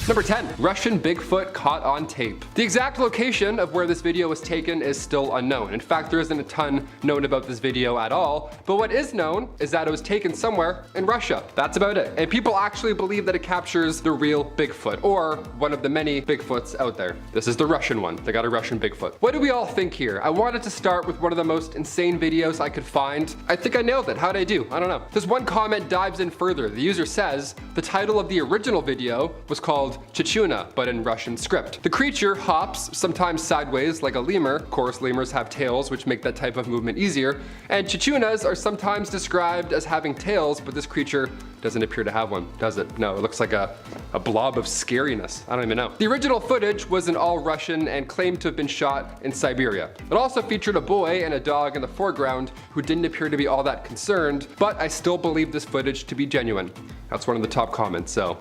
Number 10, Russian Bigfoot caught on tape. The exact location of where this video was taken is still unknown. In fact, there isn't a ton known about this video at all, but what is known is that it was taken somewhere in Russia. That's about it. And people actually believe that it captures the real Bigfoot, or one of the many Bigfoots out there. This is the Russian one. They got a Russian Bigfoot. What do we all think here? I wanted to start with one of the most insane videos I could find. I think I nailed it. How'd I do? I don't know. This one comment dives in further. The user says the title of the original video was called Chichuna, but in Russian script. The creature hops, sometimes sideways like a lemur. Of course, lemurs have tails, which make that type of movement easier. And chichunas are sometimes described as having tails, but this creature doesn't appear to have one, does it? No, it looks like a blob of scariness. I don't even know. The original footage was in all Russian and claimed to have been shot in Siberia. It also featured a boy and a dog in the foreground who didn't appear to be all that concerned, but I still believe this footage to be genuine. That's one of the top comments, so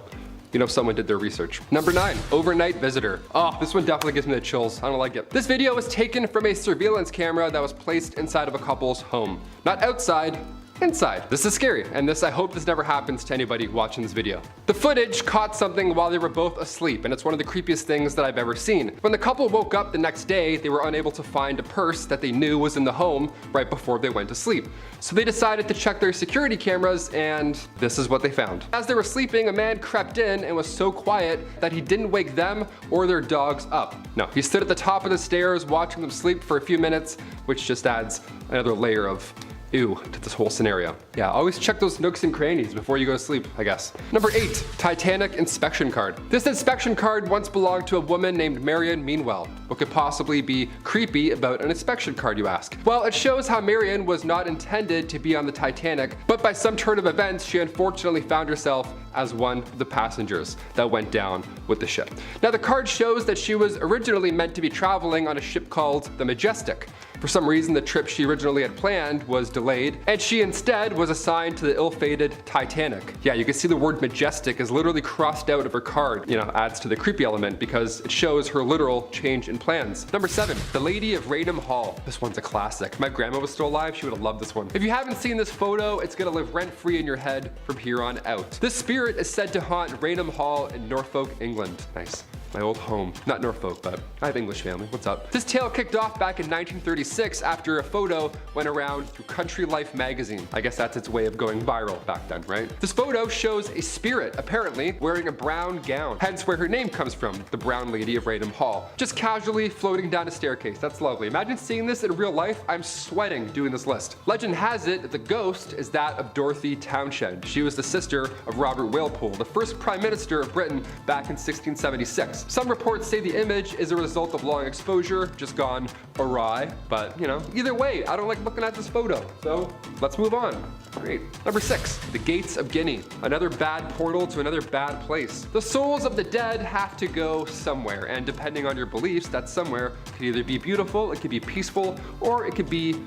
you know someone did their research. Number 9, overnight visitor. Oh, this one definitely gives me the chills. I don't like it. This video was taken from a surveillance camera that was placed inside of a couple's home. Not outside, inside. This is scary, and I hope this never happens to anybody watching this video. The footage caught something while they were both asleep, and it's one of the creepiest things that I've ever seen. When the couple woke up the next day, they were unable to find a purse that they knew was in the home right before they went to sleep. So they decided to check their security cameras, and this is what they found. As they were sleeping, a man crept in and was so quiet that he didn't wake them or their dogs up. No, he stood at the top of the stairs watching them sleep for a few minutes, which just adds another layer of ew to this whole scenario. Yeah, always check those nooks and crannies before you go to sleep, I guess. Number 8, Titanic inspection card. This inspection card once belonged to a woman named Marion Meanwell. What could possibly be creepy about an inspection card, you ask? Well, it shows how Marion was not intended to be on the Titanic, but by some turn of events, she unfortunately found herself as one of the passengers that went down with the ship. Now, the card shows that she was originally meant to be traveling on a ship called the Majestic. For some reason, the trip she originally had planned was delayed, and she instead was assigned to the ill-fated Titanic. Yeah, you can see the word majestic is literally crossed out of her card. You know, adds to the creepy element because it shows her literal change in plans. Number 7, the Lady of Raynham Hall. This one's a classic. If my grandma was still alive, she would have loved this one. If you haven't seen this photo, it's gonna live rent-free in your head from here on out. This spirit is said to haunt Raynham Hall in Norfolk, England. Nice. My old home. Not Norfolk, but I have English family. What's up? This tale kicked off back in 1936 after a photo went around through Country Life magazine. I guess that's its way of going viral back then, right? This photo shows a spirit, apparently, wearing a brown gown. Hence where her name comes from, the Brown Lady of Raynham Hall. Just casually floating down a staircase. That's lovely. Imagine seeing this in real life. I'm sweating doing this list. Legend has it that the ghost is that of Dorothy Townshend. She was the sister of Robert Walpole, the first Prime Minister of Britain back in 1676. Some reports say the image is a result of long exposure, just gone awry, but you know, either way, I don't like looking at this photo, so let's move on. Great. Number 6, the Gates of Guinea. Another bad portal to another bad place. The souls of the dead have to go somewhere, and depending on your beliefs, that somewhere could either be beautiful, it could be peaceful, or it could be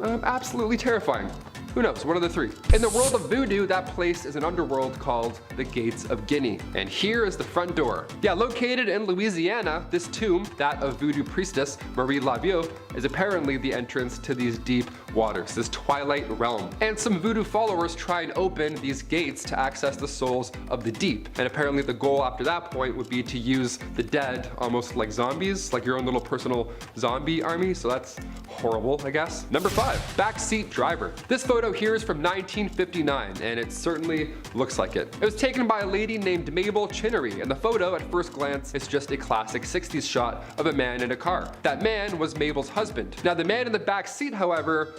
absolutely terrifying. Who knows, one of the three. In the world of voodoo, that place is an underworld called the Gates of Guinea. And here is the front door. Yeah, located in Louisiana, this tomb, that of voodoo priestess Marie Laveau, is apparently the entrance to these deep waters, this twilight realm. And some voodoo followers try and open these gates to access the souls of the deep. And apparently the goal after that point would be to use the dead almost like zombies, like your own little personal zombie army. So that's horrible, I guess. Number 5, backseat driver. This photo here is from 1959, and it certainly looks like it. It was taken by a lady named Mabel Chinnery, and the photo, at first glance, is just a classic 60s shot of a man in a car. That man was Mabel's husband. Now, the man in the back seat, however,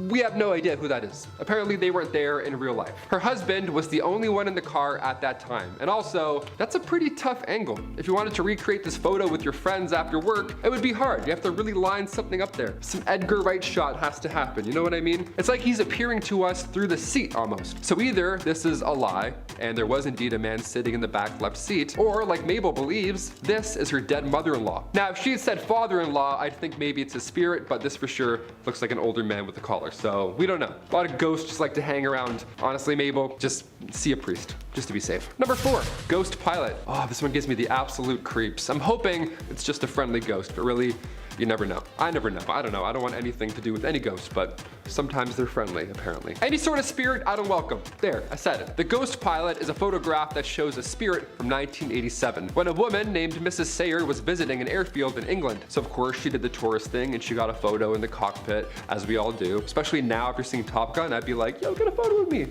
we have no idea who that is. Apparently they weren't there in real life. Her husband was the only one in the car at that time. And also, that's a pretty tough angle. If you wanted to recreate this photo with your friends after work, it would be hard. You have to really line something up there. Some Edgar Wright shot has to happen, you know what I mean? It's like he's appearing to us through the seat almost. So either this is a lie, and there was indeed a man sitting in the back left seat, or like Mabel believes, this is her dead mother-in-law. Now, if she had said father-in-law, I'd think maybe it's a spirit, but this for sure looks like an older man with a collar. So we don't know. A lot of ghosts just like to hang around. Honestly, Mabel, just see a priest, just to be safe. Number 4, ghost pilot. Oh, this one gives me the absolute creeps. I'm hoping it's just a friendly ghost, but really, You never know. I never know. I don't know. I don't want anything to do with any ghost, but sometimes they're friendly, apparently. Any sort of spirit, I don't welcome. There, I said it. The Ghost Pilot is a photograph that shows a spirit from 1987, when a woman named Mrs. Sayer was visiting an airfield in England. So of course she did the tourist thing and she got a photo in the cockpit, as we all do. Especially now if you're seeing Top Gun, I'd be like, yo, get a photo with me.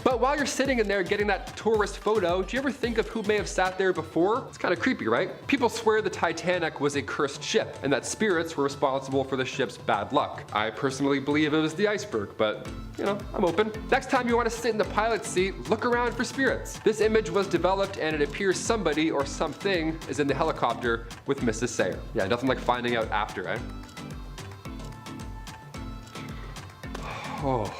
But while you're sitting in there getting that tourist photo, do you ever think of who may have sat there before? It's kind of creepy, right? People swear the Titanic was a cursed ship and that spirits were responsible for the ship's bad luck. I personally believe it was the iceberg, but you know, I'm open. Next time you want to sit in the pilot's seat, look around for spirits. This image was developed and it appears somebody or something is in the helicopter with Mrs. Sayer. Yeah, nothing like finding out after, eh? Oh.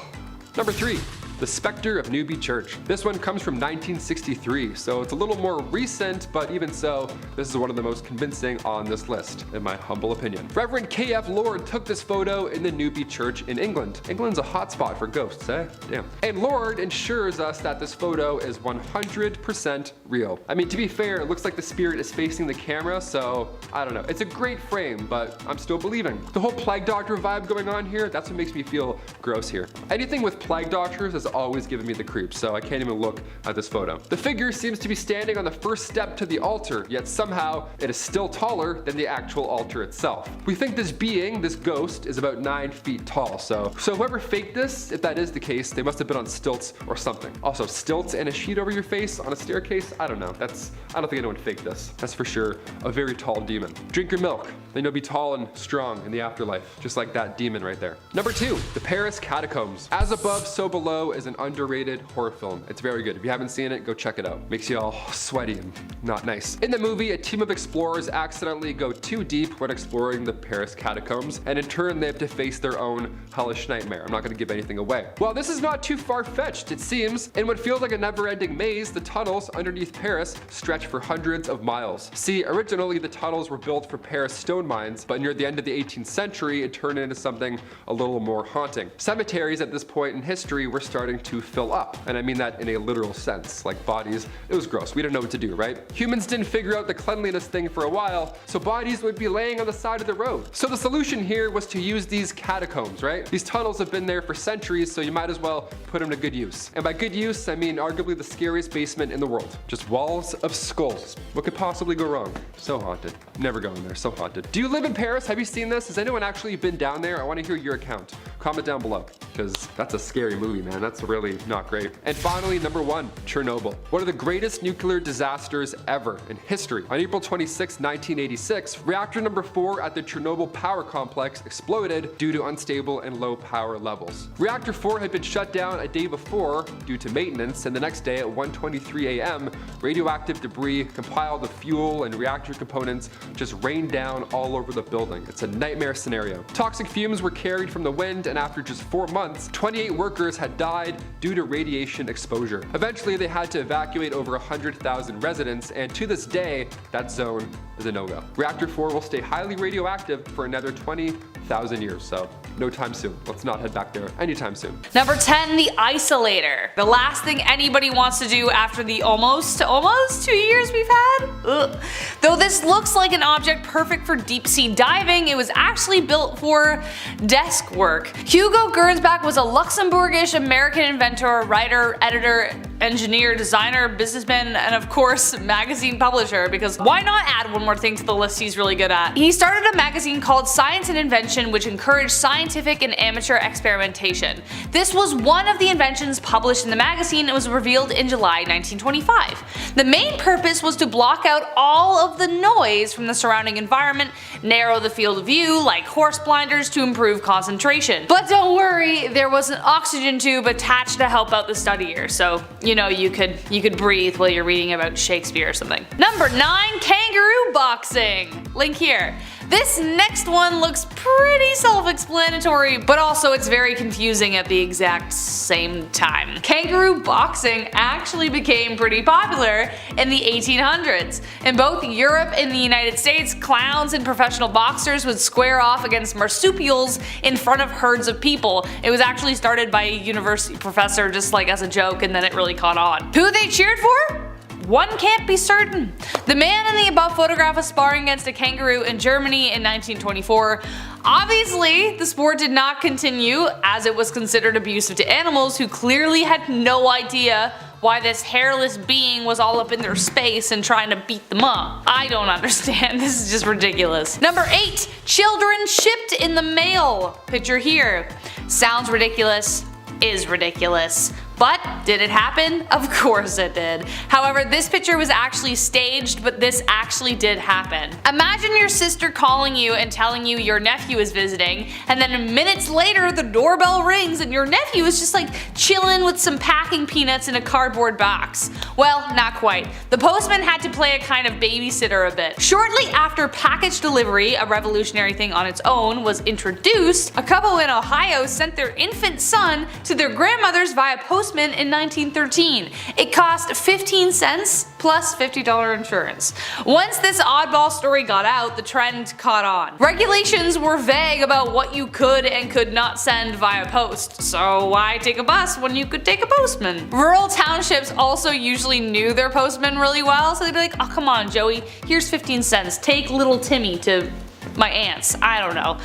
Number 3. The Spectre of Newby Church. This one comes from 1963, so it's a little more recent, but even so, this is one of the most convincing on this list, in my humble opinion. Reverend K.F. Lord took this photo in the Newby Church in England. England's a hotspot for ghosts, eh? Damn. And Lord ensures us that this photo is 100% real. I mean, to be fair, it looks like the spirit is facing the camera, so I don't know. It's a great frame, but I'm still believing. The whole Plague Doctor vibe going on here, that's what makes me feel gross here. Anything with Plague Doctors is always giving me the creeps, so I can't even look at this photo. The figure seems to be standing on the first step to the altar, yet somehow it is still taller than the actual altar itself. We think this being, this ghost, is about 9 feet tall, so whoever faked this, if that is the case, they must have been on stilts or something. Also, stilts and a sheet over your face on a staircase? I don't know. I don't think anyone faked this. That's for sure a very tall demon. Drink your milk, then you'll be tall and strong in the afterlife, just like that demon right there. Number 2, the Paris Catacombs. As above, so below is an underrated horror film. It's very good. If you haven't seen it, go check it out. Makes you all sweaty and not nice. In the movie, a team of explorers accidentally go too deep when exploring the Paris Catacombs, and in turn they have to face their own hellish nightmare. I'm not going to give anything away. Well, this is not too far-fetched, it seems. In what feels like a never-ending maze, the tunnels underneath Paris stretch for hundreds of miles. See, originally the tunnels were built for Paris stone mines, but near the end of the 18th century, it turned into something a little more haunting. Cemeteries at this point in history were starting to fill up, and I mean that in a literal sense, like bodies. It was gross. We didn't know what to do, right? Humans didn't figure out the cleanliness thing for a while, so bodies would be laying on the side of the road. So the solution here was to use these catacombs, right? These tunnels have been there for centuries, so you might as well put them to good use. And by good use, I mean arguably the scariest basement in the world. Just walls of skulls. What could possibly go wrong? So haunted. Never go in there, so haunted. Do you live in Paris? Have you seen this? Has anyone actually been down there? I want to hear your account. Comment down below, because that's a scary movie, man. That's really not great. And finally, number 1, Chernobyl. One of the greatest nuclear disasters ever in history. On April 26, 1986, reactor number 4 at the Chernobyl power complex exploded due to unstable and low power levels. Reactor 4 had been shut down a day before due to maintenance, and the next day at 1:23 a.m., radioactive debris compiled with fuel and reactor components just rained down all over the building. It's a nightmare scenario. Toxic fumes were carried from the wind, and after just 4 months, 28 workers had died due to radiation exposure. Eventually, they had to evacuate over 100,000 residents, and to this day, that zone is a no-go. Reactor 4 will stay highly radioactive for another 20,000 years, so no time soon. Let's not head back there anytime soon. Number 10, the isolator. The last thing anybody wants to do after the almost 2 years we've had. Ugh. Though this looks like an object perfect for deep sea diving, it was actually built for desk work. Hugo Gernsback was a Luxembourgish American inventor, writer, editor, engineer, designer, businessman, and of course, magazine publisher, because why not add one more thing to the list he's really good at? He started a magazine called Science and Invention, which encouraged scientific and amateur experimentation. This was one of the inventions published in the magazine and was revealed in July 1925. The main purpose was to block out all of the noise from the surrounding environment, narrow the field of view like horse blinders to improve concentration. But don't worry, there was an oxygen tube attached to help out the studier, so you know you could breathe while you're reading about Shakespeare or something. Number 9, kangaroo boxing. Link here. This next one looks pretty self-explanatory, but also it's very confusing at the exact same time. Kangaroo boxing actually became pretty popular in the 1800s. In both Europe and the United States, clowns and professional boxers would square off against marsupials in front of herds of people. It was actually started by a university professor just like as a joke, and then it really caught on. Who they cheered for? one can't be certain. The man in the above photograph was sparring against a kangaroo in Germany in 1924. Obviously, the sport did not continue as it was considered abusive to animals who clearly had no idea why this hairless being was all up in their space and trying to beat them up. I don't understand, this is just ridiculous. Number 8, children shipped in the mail. Picture here. Sounds ridiculous, is ridiculous. But did it happen? Of course it did. However, this picture was actually staged, but this actually did happen. Imagine your sister calling you and telling you your nephew is visiting, and then minutes later the doorbell rings and your nephew is just like chilling with some packing peanuts in a cardboard box. Well, not quite. The postman had to play a kind of babysitter a bit. Shortly after package delivery, a revolutionary thing on its own, was introduced, a couple in Ohio sent their infant son to their grandmother's via postman in 1913. It cost 15 cents plus $50 insurance. Once this oddball story got out, the trend caught on. Regulations were vague about what you could and could not send via post, so why take a bus when you could take a postman? Rural townships also usually knew their postmen really well, so they'd be like, oh come on Joey, here's 15 cents, take little Timmy to my aunt's, I don't know.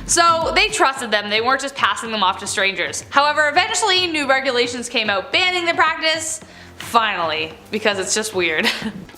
So they trusted them, they weren't just passing them off to strangers. However, eventually new regulations came out banning the practice. Finally, because it's just weird.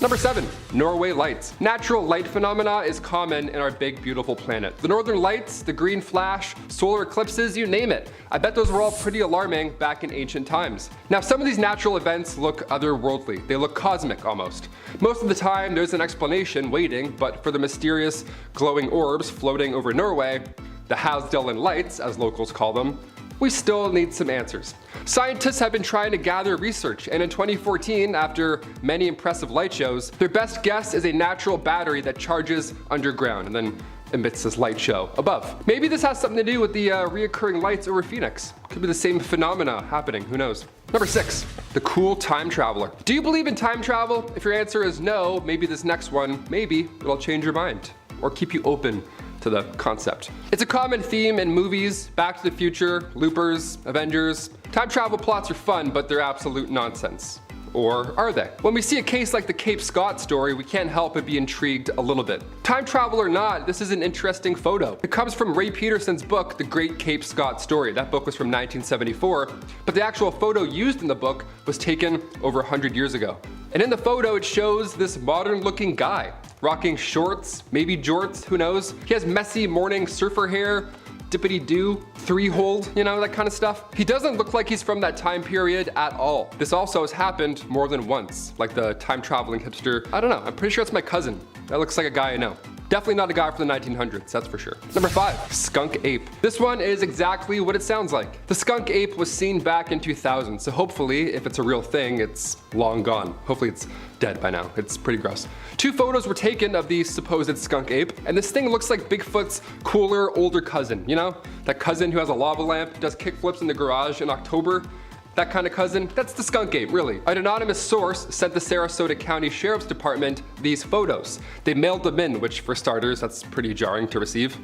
Number 7, Norway Lights. Natural light phenomena is common in our big beautiful planet. The northern lights, the green flash, solar eclipses, you name it. I bet those were all pretty alarming back in ancient times. Now some of these natural events look otherworldly. They look cosmic almost. Most of the time there's an explanation waiting, but for the mysterious glowing orbs floating over Norway, the Halsdalen Lights as locals call them, we still need some answers. Scientists have been trying to gather research, and in 2014, after many impressive light shows, their best guess is a natural battery that charges underground and then emits this light show above. Maybe this has something to do with the reoccurring lights over Phoenix. Could be the same phenomena happening, who knows. Number 6, the cool time traveler. Do you believe in time travel? If your answer is no, maybe this next one, maybe it'll change your mind or keep you open to the concept. It's a common theme in movies, Back to the Future, Loopers, Avengers. Time travel plots are fun, but they're absolute nonsense. Or are they? When we see a case like the Cape Scott story, we can't help but be intrigued a little bit. Time travel or not, this is an interesting photo. It comes from Ray Peterson's book, The Great Cape Scott Story. That book was from 1974, but the actual photo used in the book was taken over 100 years ago. And in the photo, it shows this modern looking guy, rocking shorts, maybe jorts, who knows. He has messy morning surfer hair, dippity-doo, three-hold, you know, that kind of stuff. He doesn't look like he's from that time period at all. This also has happened more than once, like the time-traveling hipster. I don't know, I'm pretty sure it's my cousin. That looks like a guy I know. Definitely not a guy from the 1900s, that's for sure. Number 5, skunk ape. This one is exactly what it sounds like. The skunk ape was seen back in 2000, so hopefully, if it's a real thing, it's long gone. Hopefully it's dead by now. It's pretty gross. 2 photos were taken of the supposed skunk ape, and this thing looks like Bigfoot's cooler, older cousin, you know? That cousin who has a lava lamp, does kickflips in the garage in October. That kind of cousin, that's the skunk ape, really. An anonymous source sent the Sarasota County Sheriff's Department these photos. They mailed them in, which for starters, that's pretty jarring to receive.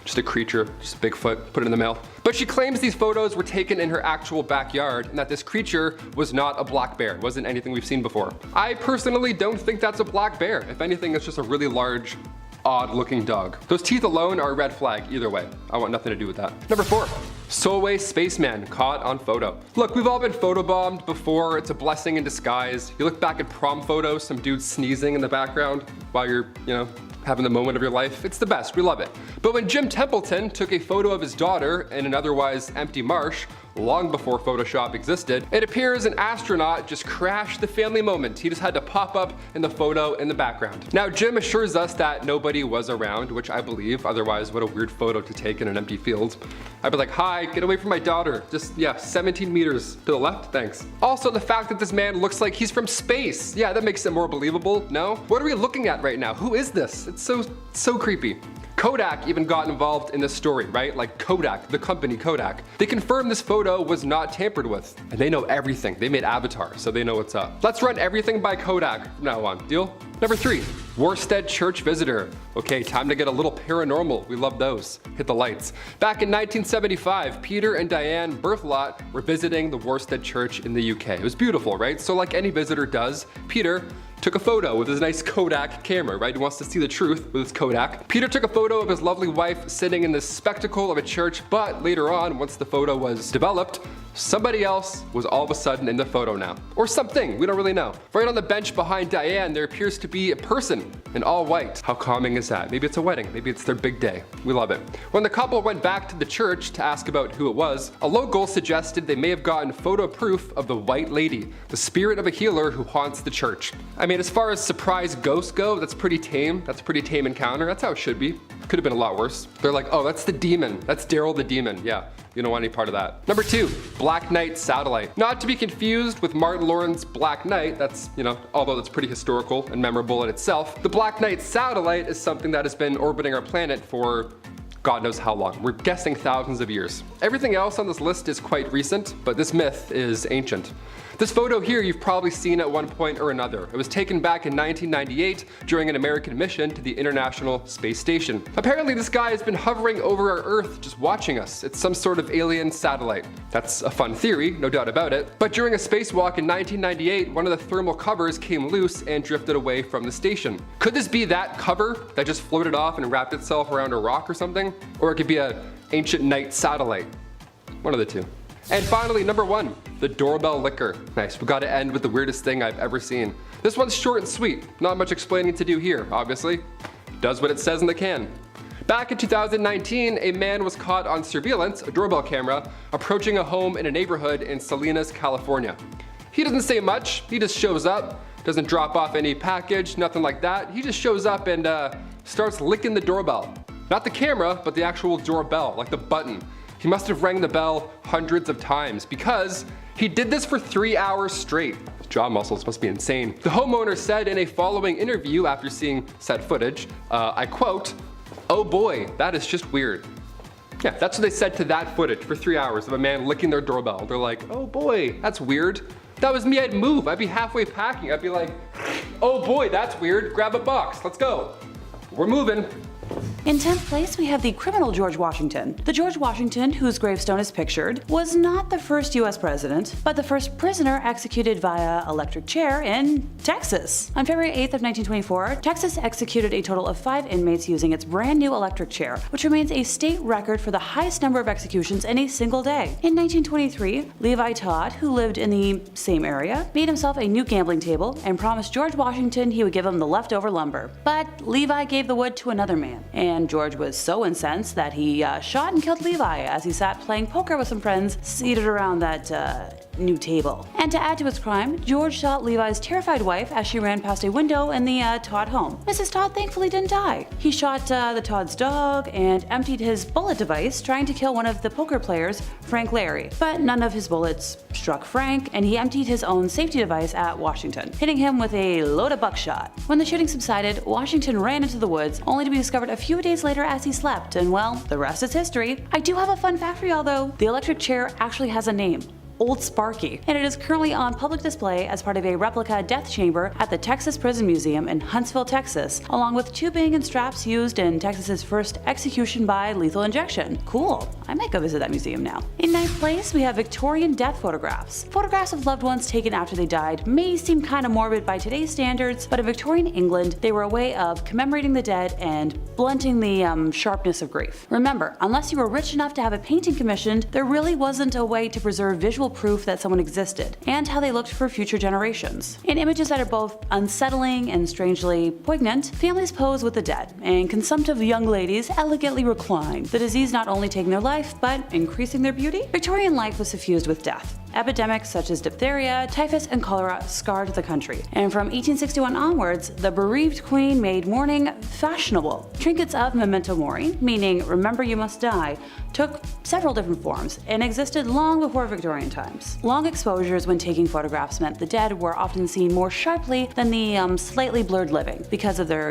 Just a creature, just Bigfoot, put it in the mail. But she claims these photos were taken in her actual backyard and that this creature was not a black bear. It wasn't anything we've seen before. I personally don't think that's a black bear. If anything, it's just a really large, odd looking dog. Those teeth alone are a red flag either way. I want nothing to do with that. Number 4, Solway spaceman caught on photo. Look, we've all been photobombed before. It's a blessing in disguise. You look back at prom photos, some dude sneezing in the background while you're, you know, having the moment of your life. It's the best, we love it. But when Jim Templeton took a photo of his daughter in an otherwise empty marsh, long before Photoshop existed, it appears an astronaut just crashed the family moment. He just had to pop up in the photo in the background. Now Jim assures us that nobody was around, which I believe, otherwise what a weird photo to take in an empty field. I'd be like, hi, get away from my daughter. Just, yeah, 17 meters to the left, thanks. Also, the fact that this man looks like he's from space. Yeah, that makes it more believable, no? What are we looking at right now? Who is this? It's so creepy. Kodak even got involved in this story, right? Like Kodak, the company Kodak. They confirmed this photo was not tampered with, and they know everything. They made Avatar, so they know what's up. Let's run everything by Kodak from now on, deal? Number 3, Worstead Church visitor. Okay, time to get a little paranormal. We love those. Hit the lights. Back in 1975, Peter and Diane Berthelot were visiting the Worstead Church in the UK. It was beautiful, right? So like any visitor does, Peter took a photo with his nice Kodak camera, right? He wants to see the truth with his Kodak. Peter took a photo of his lovely wife sitting in the spectacle of a church, but later on, once the photo was developed, somebody else was all of a sudden in the photo now. Or something, we don't really know. Right on the bench behind Diane, there appears to be a person in all white. How calming is that? Maybe it's a wedding, maybe it's their big day. We love it. When the couple went back to the church to ask about who it was, a local suggested they may have gotten photo proof of the White Lady, the spirit of a healer who haunts the church. I mean, as far as surprise ghosts go, that's pretty tame. That's a pretty tame encounter. That's how it should be. Could have been a lot worse. They're like, oh, that's the demon. That's Daryl the demon. Yeah, you don't want any part of that. Number 2, Black Knight satellite. Not to be confused with Martin Lawrence's Black Knight. That's, although that's pretty historical and memorable in itself. The Black Knight satellite is something that has been orbiting our planet for God knows how long. We're guessing thousands of years. Everything else on this list is quite recent, but this myth is ancient. This photo here you've probably seen at one point or another. It was taken back in 1998 during an American mission to the International Space Station. Apparently this guy has been hovering over our Earth just watching us. It's some sort of alien satellite. That's a fun theory, no doubt about it. But during a spacewalk in 1998, one of the thermal covers came loose and drifted away from the station. Could this be that cover that just floated off and wrapped itself around a rock or something? Or it could be an ancient night satellite. One of the two. And finally, number 1, the doorbell licker. Nice, we gotta end with the weirdest thing I've ever seen. This one's short and sweet, not much explaining to do here, obviously. Does what it says in the can. Back in 2019, a man was caught on surveillance, a doorbell camera, approaching a home in a neighborhood in Salinas, California. He doesn't say much, he just shows up, doesn't drop off any package, nothing like that. He just shows up and starts licking the doorbell. Not the camera, but the actual doorbell, like the button. He must have rang the bell hundreds of times because he did this for 3 hours straight. His jaw muscles must be insane. The homeowner said in a following interview after seeing said footage, I quote, "Oh boy, that is just weird." Yeah, that's what they said to that footage for 3 hours of a man licking their doorbell. They're like, oh boy, that's weird. If that was me, I'd move. I'd be halfway packing. I'd be like, oh boy, that's weird. Grab a box, let's go. We're moving. In 10th place, we have the criminal George Washington. The George Washington, whose gravestone is pictured, was not the first US president, but the first prisoner executed via electric chair in Texas. On February 8th of 1924, Texas executed a total of 5 inmates using its brand new electric chair, which remains a state record for the highest number of executions in a single day. In 1923, Levi Todd, who lived in the same area, made himself a new gambling table and promised George Washington he would give him the leftover lumber. But Levi gave the wood to another man, and George was so incensed that he shot and killed Levi as he sat playing poker with some friends seated around that new table. And to add to his crime, George shot Levi's terrified wife as she ran past a window in the Todd home. Mrs. Todd thankfully didn't die. He shot the Todd's dog and emptied his bullet device trying to kill one of the poker players, Frank Larry. But none of his bullets struck Frank, and he emptied his own safety device at Washington, hitting him with a load of buckshot. When the shooting subsided, Washington ran into the woods, only to be discovered a few days later as he slept, and well, the rest is history. I do have a fun fact for y'all though. The electric chair actually has a name. Old Sparky, and it is currently on public display as part of a replica death chamber at the Texas Prison Museum in Huntsville, Texas, along with tubing and straps used in Texas's first execution by lethal injection. Cool, I might go visit that museum now. In 9th place, we have Victorian death photographs. Photographs of loved ones taken after they died may seem kind of morbid by today's standards, but in Victorian England, they were a way of commemorating the dead and blunting the sharpness of grief. Remember, unless you were rich enough to have a painting commissioned, there really wasn't a way to preserve visual proof that someone existed, and how they looked for future generations. In images that are both unsettling and strangely poignant, families pose with the dead, and consumptive young ladies elegantly recline, the disease not only taking their life, but increasing their beauty. Victorian life was suffused with death. Epidemics such as diphtheria, typhus, and cholera scarred the country, and from 1861 onwards, the bereaved queen made mourning fashionable. Trinkets of memento mori, meaning remember you must die, took several different forms and existed long before Victorian times. Long exposures when taking photographs meant the dead were often seen more sharply than the slightly blurred living because of their,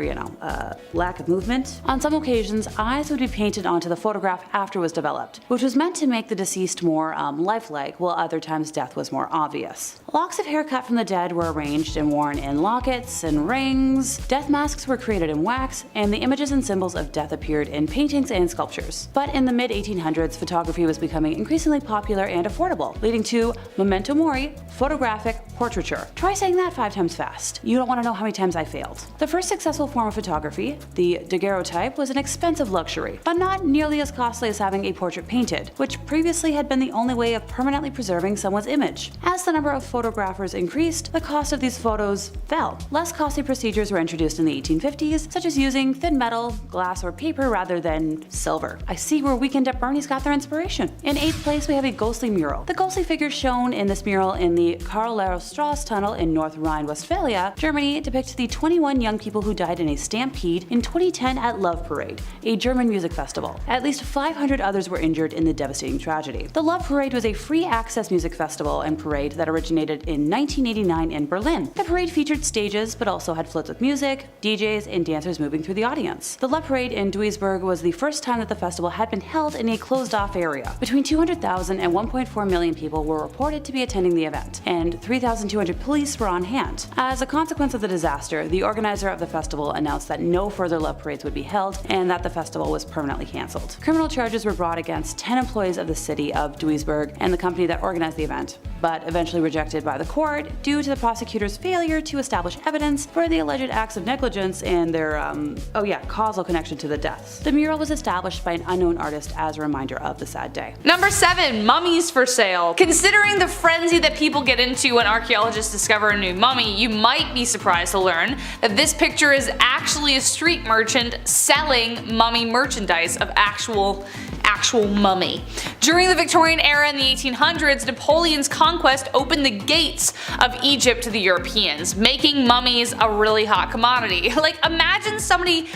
lack of movement. On some occasions, eyes would be painted onto the photograph after it was developed, which was meant to make the deceased more lifelike, while other times death was more obvious. Locks of hair cut from the dead were arranged and worn in lockets and rings, death masks were created in wax, and the images and symbols of death appeared in paintings and sculptures. But in the mid-1800s, photography was becoming increasingly popular and affordable, leading to memento mori, photographic portraiture. Try saying that 5 times fast. You don't want to know how many times I failed. The first successful form of photography, the daguerreotype, was an expensive luxury, but not nearly as costly as having a portrait painted, which previously had been the only way of permanently preserving someone's image. As the number of photographers increased, the cost of these photos fell. Less costly procedures were introduced in the 1850s, such as using thin metal, glass, or paper rather than silver. I see where Weekend at Bernie's got their inspiration. In 8th place, we have a ghostly mural. The ghostly figures shown in this mural in the Karl-Strasse tunnel in North Rhine-Westphalia, Germany, depict the 21 young people who died in a stampede in 2010 at Love Parade, a German music festival. At least 500 others were injured in the devastating tragedy. The Love Parade was a free-access music festival and parade that originated in 1989 in Berlin. The parade featured stages, but also had floats with music, DJs, and dancers moving through the audience. The Love Parade in Duisburg was the first time that the festival had been held in a closed-off area. Between 200,000 and 1.4 million people were reported to be attending the event, and 3,200 police were on hand. As a consequence of the disaster, the organizer of the festival announced that no further Love Parades would be held and that the festival was permanently cancelled. Criminal charges were brought against 10 employees of the city of Duisburg and the company that organized the event, but eventually rejected by the court due to the prosecutor's failure to establish evidence for the alleged acts of negligence and their, causal connection to the deaths. The mural was established by an unknown artist as a reminder of the sad day. Number 7. Mummies for sale. Considering the frenzy that people get into when archaeologists discover a new mummy, you might be surprised to learn that this picture is actually a street merchant selling mummy merchandise of actual mummy. During the Victorian era in the 1800s, Napoleon's conquest opened the gates of Egypt to the Europeans, making mummies a really hot commodity. Like, imagine somebody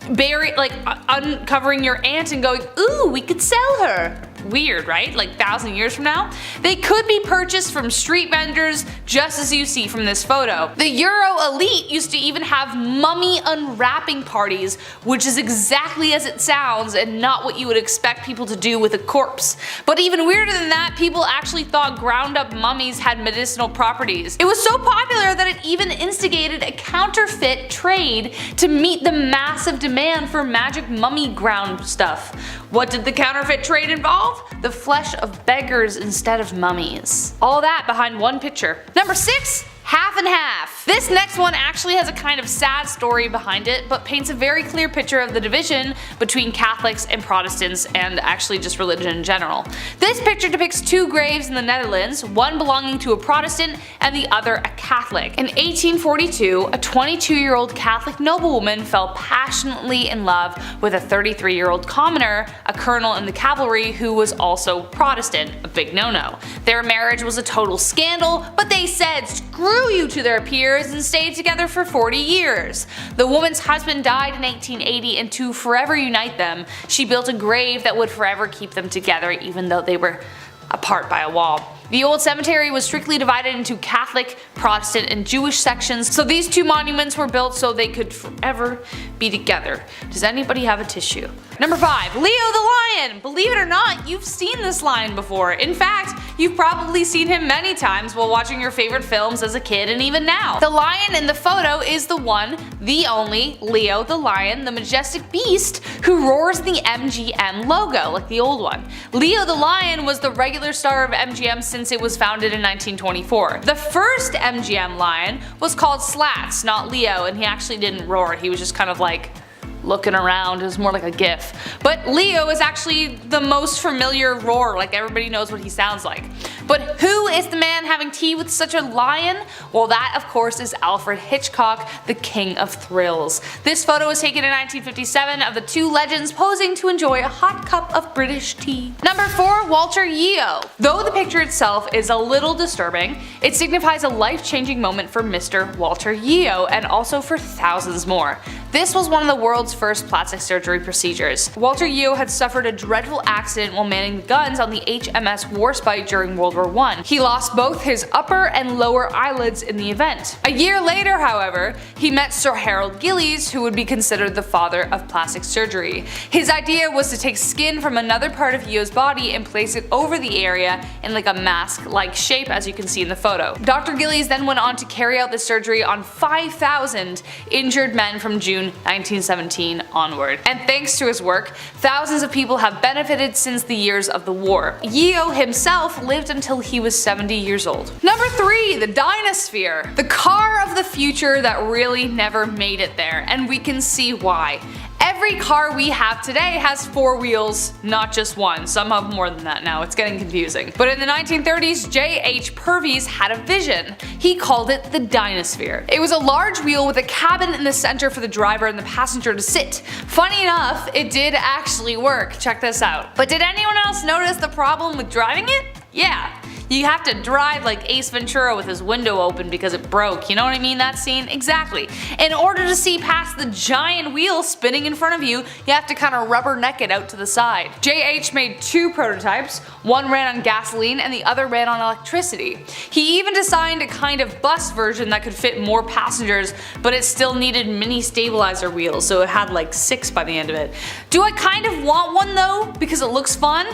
uncovering your aunt and going, ooh, we could sell her. Weird, right? Like 1,000 years from now? They could be purchased from street vendors, just as you see from this photo. The Euro Elite used to even have mummy unwrapping parties, which is exactly as it sounds and not what you would expect people to do with a corpse. But even weirder than that, people actually thought ground up mummies had medicinal properties. It was so popular that it even instigated a counterfeit trade to meet the massive demand for magic mummy ground stuff. What did the counterfeit trade involve? The flesh of beggars instead of mummies. All that behind one picture. Number 6. Half and half. This next one actually has a kind of sad story behind it, but paints a very clear picture of the division between Catholics and Protestants, and actually just religion in general. This picture depicts 2 graves in the Netherlands, one belonging to a Protestant and the other a Catholic. In 1842, a 22-year-old Catholic noblewoman fell passionately in love with a 33-year-old commoner, a colonel in the cavalry who was also Protestant, a big no-no. Their marriage was a total scandal, but they said screw you to their peers and stayed together for 40 years. The woman's husband died in 1880, and to forever unite them, she built a grave that would forever keep them together even though they were apart by a wall. The old cemetery was strictly divided into Catholic, Protestant, and Jewish sections, so these 2 monuments were built so they could forever be together. Does anybody have a tissue? Number 5. Leo the Lion! Believe it or not, you've seen this lion before. In fact, you've probably seen him many times while watching your favorite films as a kid and even now. The lion in the photo is the one, the only, Leo the Lion, the majestic beast who roars the MGM logo, like the old one. Leo the Lion was the regular star of MGM since it was founded in 1924. The first MGM lion was called Slats, not Leo, and he actually didn't roar, he was just kind of like looking around. It was more like a gif. But Leo is actually the most familiar roar, like everybody knows what he sounds like. But who is the man having tea with such a lion? Well, that of course is Alfred Hitchcock, the king of thrills. This photo was taken in 1957 of the 2 legends posing to enjoy a hot cup of British tea. Number 4. Walter Yeo. Though the picture itself is a little disturbing, it signifies a life-changing moment for Mr. Walter Yeo and also for thousands more. This was one of the world's first plastic surgery procedures. Walter Yeo had suffered a dreadful accident while manning the guns on the HMS Warspite during World War I. He lost both his upper and lower eyelids in the event. A year later, however, he met Sir Harold Gillies, who would be considered the father of plastic surgery. His idea was to take skin from another part of Yeo's body and place it over the area in like a mask-like shape, as you can see in the photo. Dr. Gillies then went on to carry out the surgery on 5,000 injured men from June 1917 onward. And thanks to his work, thousands of people have benefited since the years of the war. Yeo himself lived until he was 70 years old. Number 3. The Dynasphere. The car of the future that really never made it there, and we can see why. Every car we have today has 4 wheels, not just one. Some have more than that now, it's getting confusing. But in the 1930s, J.H. Purvis had a vision. He called it the Dynasphere. It was a large wheel with a cabin in the center for the driver and the passenger to sit. Funny enough, it did actually work. Check this out. But did anyone else notice the problem with driving it? Yeah. You have to drive like Ace Ventura with his window open because it broke, you know what I mean, that scene? Exactly. In order to see past the giant wheel spinning in front of you, you have to kind of rubberneck it out to the side. JH made 2 prototypes, one ran on gasoline and the other ran on electricity. He even designed a kind of bus version that could fit more passengers, but it still needed mini stabilizer wheels, so it had like 6 by the end of it. Do I kind of want one though, because it looks fun?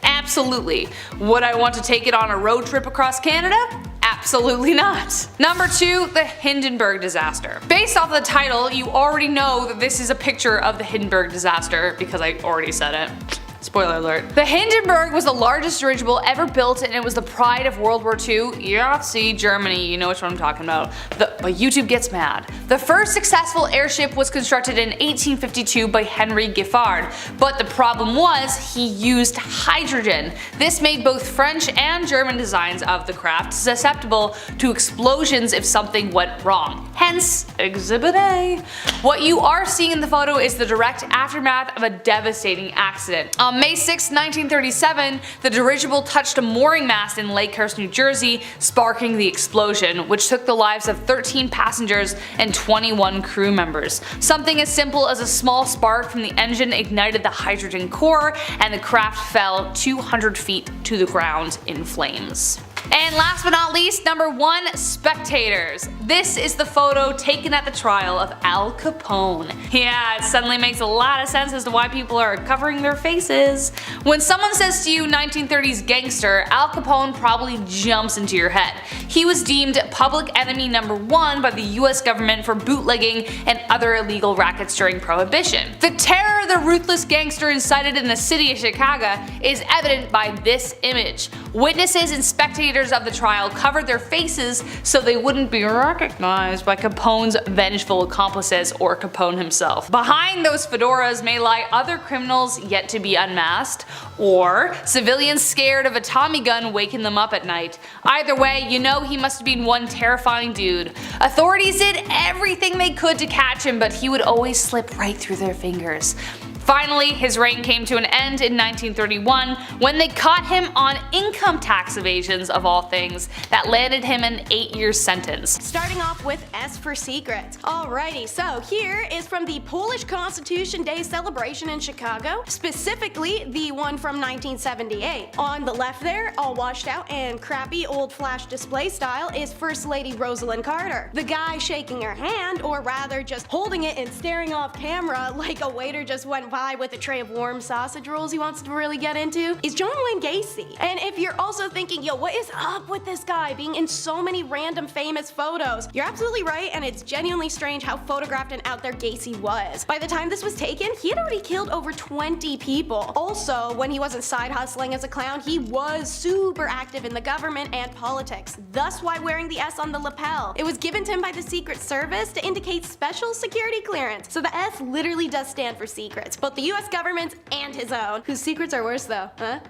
Absolutely. Would I want to take it on a road trip across Canada? Absolutely not. Number 2. The Hindenburg disaster. Based off the title, you already know that this is a picture of the Hindenburg disaster because I already said it. Spoiler alert. The Hindenburg was the largest dirigible ever built and it was the pride of World War II. Yeah, see, Germany, you know which one I'm talking about. But YouTube gets mad. The first successful airship was constructed in 1852 by Henry Giffard, but the problem was he used hydrogen. This made both French and German designs of the craft susceptible to explosions if something went wrong. Hence, Exhibit A. What you are seeing in the photo is the direct aftermath of a devastating accident. On May 6, 1937, the dirigible touched a mooring mast in Lakehurst, New Jersey, sparking the explosion, which took the lives of 13 passengers and 21 crew members. Something as simple as a small spark from the engine ignited the hydrogen core, and the craft fell 200 feet to the ground in flames. And last but not least, number 1, spectators. This is the photo taken at the trial of Al Capone. Yeah, it suddenly makes a lot of sense as to why people are covering their faces. When someone says to you 1930s gangster, Al Capone probably jumps into your head. He was deemed public enemy number 1 by the US government for bootlegging and other illegal rackets during Prohibition. The terror the ruthless gangster incited in the city of Chicago is evident by this image. Witnesses and spectators of the trial covered their faces so they wouldn't be recognized by Capone's vengeful accomplices or Capone himself. Behind those fedoras may lie other criminals yet to be unmasked, or civilians scared of a Tommy gun waking them up at night. Either way, you know he must have been one terrifying dude. Authorities did everything they could to catch him, but he would always slip right through their fingers. Finally, his reign came to an end in 1931 when they caught him on income tax evasions of all things that landed him an 8-year sentence. Starting off with S for secret. Alrighty, so here is from the Polish Constitution Day celebration in Chicago, specifically the one from 1978. On the left there, all washed out and crappy old flash display style, is First Lady Rosalind Carter. The guy shaking her hand, or rather just holding it and staring off camera like a waiter just went by with a tray of warm sausage rolls he wants to really get into, is John Wayne Gacy. And if you're also thinking, yo, what is up with this guy being in so many random famous photos, you're absolutely right, and it's genuinely strange how photographed and out there Gacy was. By the time this was taken, he had already killed over 20 people. Also, when he wasn't side hustling as a clown, he was super active in the government and politics, thus why wearing the S on the lapel. It was given to him by the Secret Service to indicate special security clearance, so the S literally does stand for secrets, both the US government's and his own. Whose secrets are worse though, huh?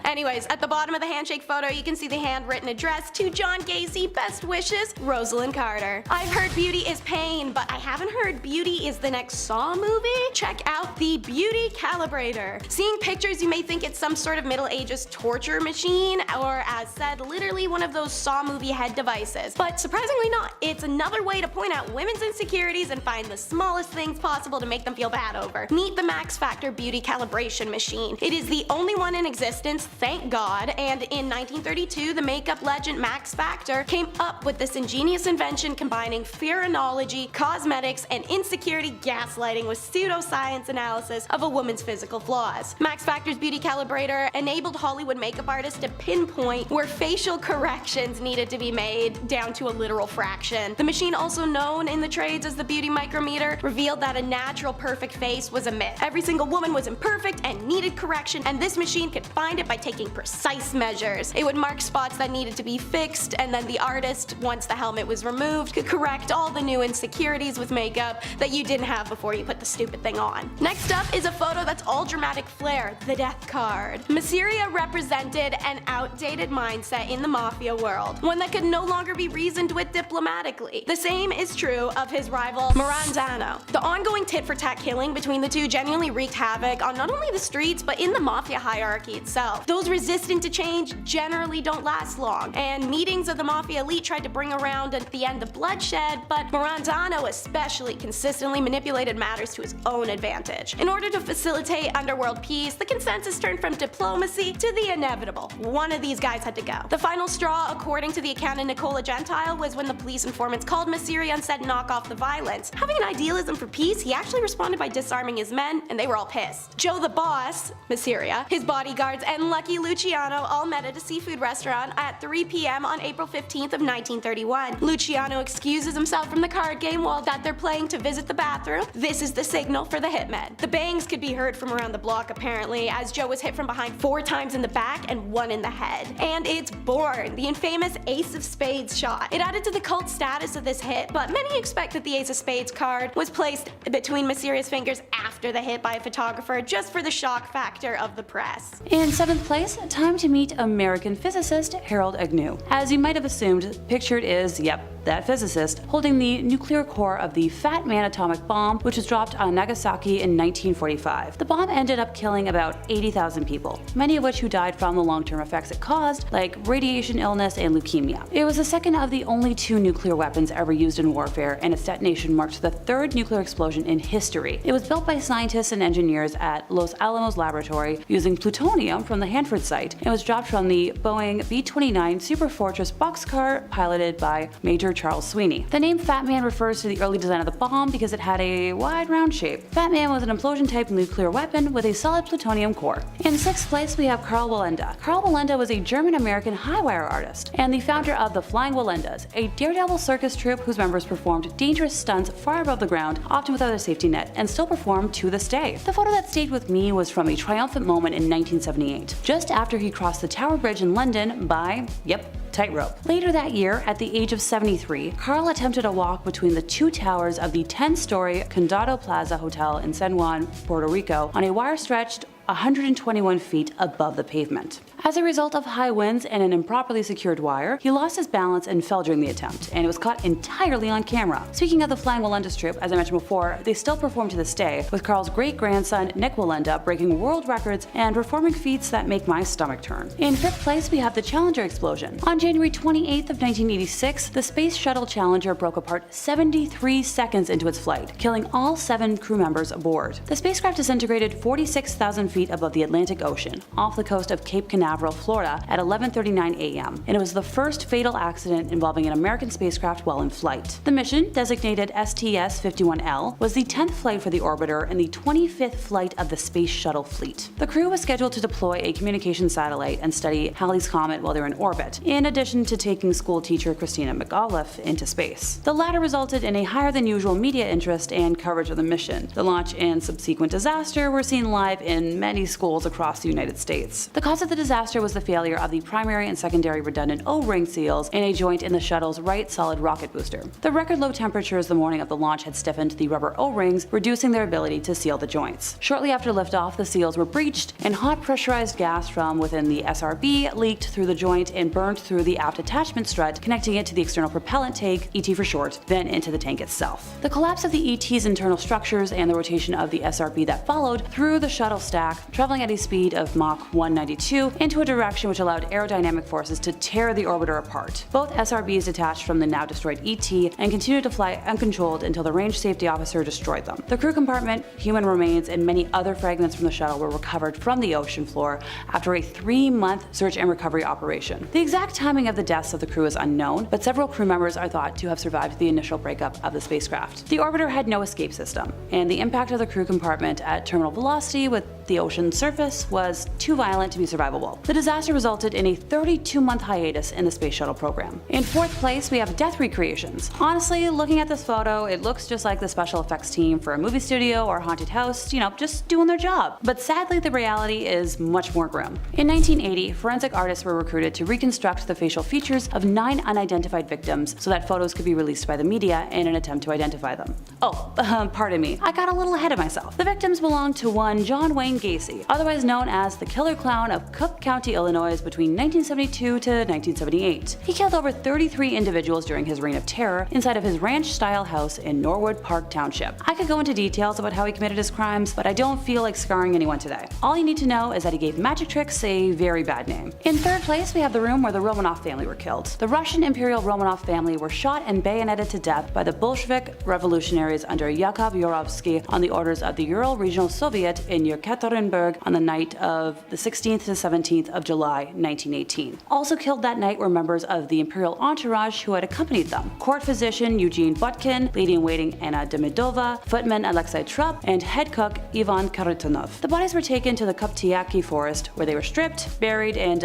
Anyways, at the bottom of the handshake photo, you can see the handwritten address to John Gacy, best wishes, Rosalind Carter. I've heard beauty is pain, but I haven't heard beauty is the next Saw movie. Check out the Beauty Calibrator. Seeing pictures, you may think it's some sort of Middle Ages torture machine, or as said, literally one of those Saw movie head devices. But surprisingly not. It's another way to point out women's insecurities and find the smallest things possible to make them feel bad over. Meet the Max Factor Beauty Calibration Machine. It is the only one in existence, thank God, and in 1932, the makeup legend Max Factor came up with this ingenious invention combining phrenology, cosmetics, and insecurity gaslighting with pseudoscience analysis of a woman's physical flaws. Max Factor's Beauty Calibrator enabled Hollywood makeup artists to pinpoint where facial corrections needed to be made down to a literal fraction. The machine, also known in the trades as the Beauty Micrometer, revealed that a natural perfect face was a myth. Every single woman was imperfect and needed correction, and this machine could find it by taking precise measures. It would mark spots that needed to be fixed, and then the artist, once the helmet was removed, could correct all the new insecurities with makeup that you didn't have before you put the stupid thing on. Next up is a photo that's all dramatic flair, the death card. Masseria represented an outdated mindset in the mafia world, one that could no longer be reasoned with diplomatically. The same is true of his rival Marandano. The ongoing tit-for-tat killing between the two genuinely wreaked havoc on not only the streets but in the mafia hierarchy itself. Those resistant to change generally don't last long, and meetings of the Mafia Elite tried to bring around at the end of bloodshed, but Marandano especially consistently manipulated matters to his own advantage. In order to facilitate underworld peace, the consensus turned from diplomacy to the inevitable. One of these guys had to go. The final straw, according to the accountant Nicola Gentile, was when the police informants called Masseria and said knock off the violence. Having an idealism for peace, he actually responded by disarming his men, and they were all pissed. Joe the Boss, Masseria, his bodyguards, and Lucky Luciano all met at a seafood restaurant at 3 p.m. on April 15th of 1931. Luciano excuses himself from the card game while that they're playing to visit the bathroom. This is the signal for the hitmen. The bangs could be heard from around the block apparently, as Joe was hit from behind 4 times in the back and 1 in the head. And it's born, the infamous Ace of Spades shot. It added to the cult status of this hit, but many expect that the Ace of Spades card was placed between Masseria's fingers after the hit by a photographer just for the shock factor of the press. In 7th place, time to meet American physicist Harold Agnew. As you might have assumed, pictured is, yep, that physicist, holding the nuclear core of the Fat Man atomic bomb, which was dropped on Nagasaki in 1945. The bomb ended up killing about 80,000 people, many of which who died from the long-term effects it caused, like radiation illness and leukemia. It was the second of the only 2 nuclear weapons ever used in warfare, and its detonation marked the 3rd nuclear explosion in history. It was built by scientists and engineers at Los Alamos Laboratory using plutonium from the Hanford site, and was dropped from the Boeing B-29 Superfortress boxcar piloted by Major Charles Sweeney. The name Fat Man refers to the early design of the bomb because it had a wide round shape. Fat Man was an implosion-type nuclear weapon with a solid plutonium core. In 6th place, we have Karl Wallenda. Karl Wallenda was a German-American high-wire artist and the founder of the Flying Wallendas, a daredevil circus troupe whose members performed dangerous stunts far above the ground, often without a safety net, and still perform to this day. The photo that stayed with me was from a triumphant moment in 1978, just after he crossed the Tower Bridge in London by, yep, tightrope. Later that year, at the age of 73, Karl attempted a walk between the 2 towers of the 10-story Condado Plaza Hotel in San Juan, Puerto Rico, on a wire stretched 121 feet above the pavement. As a result of high winds and an improperly secured wire, he lost his balance and fell during the attempt, and it was caught entirely on camera. Speaking of the Flying Wallendas troupe, as I mentioned before, they still perform to this day, with Karl's great-grandson Nick Wallenda breaking world records and performing feats that make my stomach turn. In 5th place, we have the Challenger explosion. On January 28th of 1986, the Space Shuttle Challenger broke apart 73 seconds into its flight, killing all 7 crew members aboard. The spacecraft disintegrated 46,000 feet above the Atlantic Ocean, off the coast of Cape Canaveral, Florida at 11:39 a.m., and it was the first fatal accident involving an American spacecraft while in flight. The mission, designated STS-51L, was the 10th flight for the orbiter and the 25th flight of the Space Shuttle fleet. The crew was scheduled to deploy a communication satellite and study Halley's Comet while they were in orbit, in addition to taking school teacher Christina McAuliffe into space. The latter resulted in a higher than usual media interest and coverage of the mission. The launch and subsequent disaster were seen live in many schools across the United States. The cause of the disaster was the failure of the primary and secondary redundant O-ring seals in a joint in the shuttle's right solid rocket booster. The record low temperatures the morning of the launch had stiffened the rubber O-rings, reducing their ability to seal the joints. Shortly after liftoff, the seals were breached, and hot pressurized gas from within the SRB leaked through the joint and burned through the aft attachment strut, connecting it to the external propellant tank, ET for short, then into the tank itself. The collapse of the ET's internal structures and the rotation of the SRB that followed threw the shuttle stack, traveling at a speed of Mach 192, into a direction which allowed aerodynamic forces to tear the orbiter apart. Both SRBs detached from the now destroyed ET and continued to fly uncontrolled until the range safety officer destroyed them. The crew compartment, human remains, and many other fragments from the shuttle were recovered from the ocean floor after a 3-month search and recovery operation. The exact timing of the deaths of the crew is unknown, but several crew members are thought to have survived the initial breakup of the spacecraft. The orbiter had no escape system, and the impact of the crew compartment at terminal velocity with the ocean's surface was too violent to be survivable. The disaster resulted in a 32-month hiatus in the space shuttle program. In 4th place, we have death recreations. Honestly, looking at this photo, it looks just like the special effects team for a movie studio or haunted house, just doing their job. But sadly, the reality is much more grim. In 1980, forensic artists were recruited to reconstruct the facial features of 9 unidentified victims so that photos could be released by the media in an attempt to identify them. Oh, pardon me, I got a little ahead of myself. The victims belonged to one John Wayne Gacy, otherwise known as the Killer Clown of Cook County, Illinois between 1972 to 1978. He killed over 33 individuals during his reign of terror inside of his ranch-style house in Norwood Park Township. I could go into details about how he committed his crimes, but I don't feel like scarring anyone today. All you need to know is that he gave magic tricks a very bad name. In 3rd place, we have the room where the Romanov family were killed. The Russian Imperial Romanov family were shot and bayoneted to death by the Bolshevik revolutionaries under Yakov Yurovsky on the orders of the Ural Regional Soviet in Yekaterinburg on the night of the 16th to 17th of July, 1918. Also killed that night were members of the Imperial entourage who had accompanied them: court physician Eugene Butkin, lady-in-waiting Anna Demidova, footman Alexei Trupp, and head cook Ivan Kharitonov. The bodies were taken to the Koptyaki forest, where they were stripped, buried, and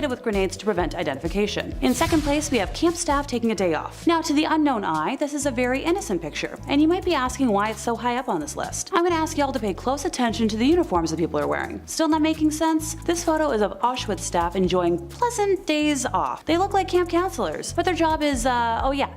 with grenades to prevent identification. In 2nd place, we have camp staff taking a day off. Now, to the unknown eye, this is a very innocent picture, and you might be asking why it's so high up on this list. I'm gonna ask y'all to pay close attention to the uniforms that people are wearing. Still not making sense? This photo is of Auschwitz staff enjoying pleasant days off. They look like camp counselors, but their job is,